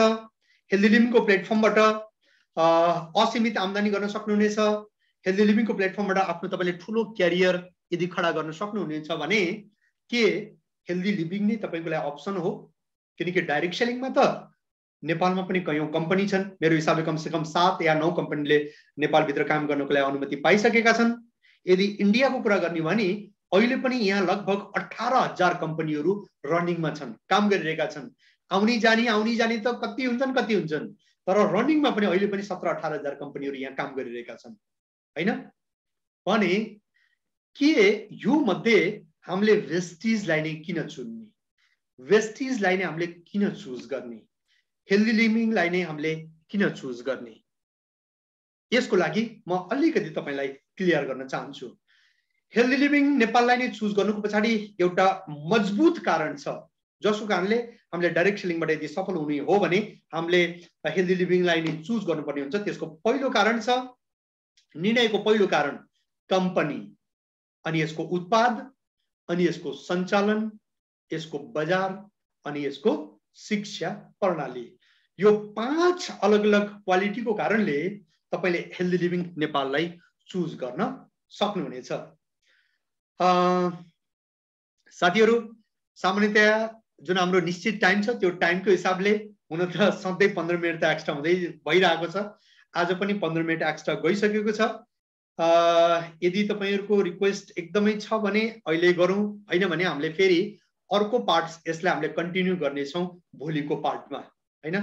हेल्दी लिभिङको प्लेटफर्मबाट असीमित आम्दानी गर्न सक्नुहुनेछ, हेल्दी लिभिङको प्लेटफर्मबाट आफ्नो तपाईले ठूलो क्यारियर यदि खडा गर्न सक्नुहुनेछ भने के हेल्दी लिभिङ नै तपाईको लागि अप्सन हो। किनकि डाइरेक्ट सेलिङमा त नेपालमा पनि कयौं कम्पनी छन्, मेरो हिसाबले कम से कम 7 या 9 कम्पनीले नेपालभित्र काम गर्नको लागि अनुमति पाइसकेका छन्। यदि इन्डियाको कुरा गर्ने भने अहिले पनि यहाँ लगभग 18,000 कम्पनीहरू रनिङमा छन्, काम गरिरहेका छन्। आउने जाने त कति हुन्छन्, तर रनिङमा पनि अहिले पनि 17-18,000 कम्पनीहरू यहाँ काम गरिरहेका छन् हैन। भने के यो मध्ये हामीले वेस्टिजलाई नै किन चुन्ने, वेस्टिजलाई नै हामीले किन चुज गर्ने, हेल्दी लिभिङलाई नै हामीले किन चुज गर्ने, यसको लागि म अलिकति तपाईलाई क्लियर गर्न चाहन्छु। हेल्दी लिभिङ नेपाललाई नै चुज गर्नुको पछाडि एउटा मजबुत कारण छ, जसको कारणले हामीले डाइरेक्ट सेलिङबाट यदि सफल हुने हो भने हामीले हेल्दी लिभिङलाई नै चुज गर्नुपर्ने हुन्छ। त्यसको पहिलो कारण छ, निर्णयको पहिलो कारण कम्पनी अनि यसको उत्पाद अनि यसको सञ्चालन, यसको बजार अनि यसको शिक्षा प्रणाली। यो 5 अलग अलग क्वालिटीको कारणले तपाईले हेल्दी लिभिङ नेपाललाई चुज गर्न सक्नुहुनेछ। साथीहरु, सामान्यतया जुन हाम्रो निश्चित टाइम छ त्यो टाइमको हिसाबले हुन त सधैँ 15 मिनेट त एक्स्ट्रा हुँदै भइरहेको छ। आज पनि 15 मिनेट एक्स्ट्रा गइसकेको छ। यदि तपाईहरुको रिक्वेस्ट एकदमै छ भने अहिले गरौँ, हैन भने हामीले फेरि अर्को पार्ट यसलाई हामीले कन्टिन्यू गर्ने छौं भोलिको पार्टमा हैन।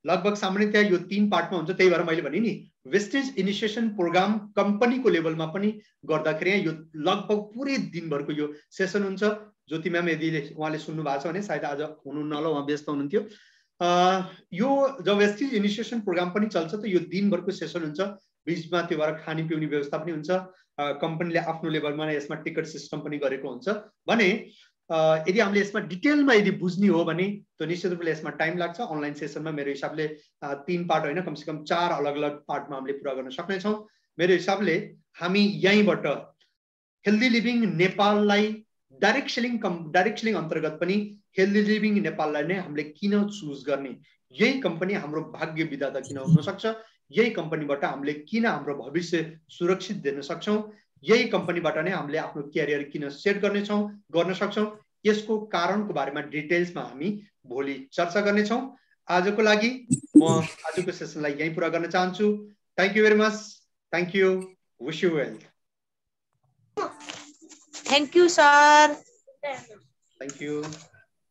लगभग सामान्यतया यो 3 पार्टमा हुन्छ, त्यही भएर मैले भने नि वेस्टेज इनिसिएसन प्रोग्राम कम्पनीको लेभलमा पनि गर्दाखेरि यो लगभग पुरै दिनभरको यो सेसन हुन्छ। ज्योति म्याम यदि उहाँले सुन्नु भएको छ भने सायद आज हुनुहुन्न होला, उहाँ व्यस्त हुनुहुन्थ्यो। यो जब वेस्टेज इनिसिएसन प्रोग्राम पनि चल्छ त यो दिनभरको सेसन हुन्छ, बीचमा त्यो भएर खाने पिउने व्यवस्था पनि हुन्छ। कम्पनीले आफ्नो लेभलमा यसमा टिकट सिस्टम पनि गरेको हुन्छ। भने यदि हामीले यसमा डिटेलमा यदि बुझ्ने हो भने त निश्चित रूपले यसमा टाइम लाग्छ। अनलाइन सेसनमा मेरो हिसाबले 3 पार्ट होइन, कम से कम 4 अलग अलग पार्टमा हामीले पुरा गर्न सक्ने छौं। मेरो हिसाबले हामी यहीँबाट हेल्दी लिभिङ नेपाललाई डाइरेक्ट सेलिङ अन्तर्गत पनि हेल्दी लिभिङ नेपाललाई नै हामीले किन चुज गर्ने, यही कम्पनी हाम्रो भाग्य विधाता किन हुन सक्छ, यही कम्पनीबाट हामीले किन हाम्रो भविष्य सुरक्षित दिन सक्छौं, यही कम्पनीबाट नै हामीले आफ्नो क्यारियर किन सेट गर्न सक्छौं, यसको कारणको बारेमा डिटेल्समा हामी भोलि चर्चा गर्नेछौं। आजको लागि म आजको सेसनलाई यही पुरा गर्न चाहन्छु। Thank you very much. Thank you. Wish you well. Thank you sir. Thank you.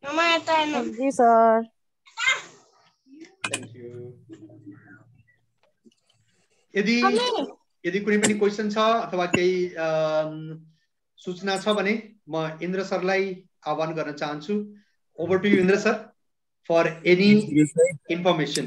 Thank you sir. Thank you. यदि कुनै पनि क्वेशन छ अथवा केही सूचना छ भने म इन्द्र सरलाई आह्वान गर्न चाहन्छु। Over to you Indra sir for any information.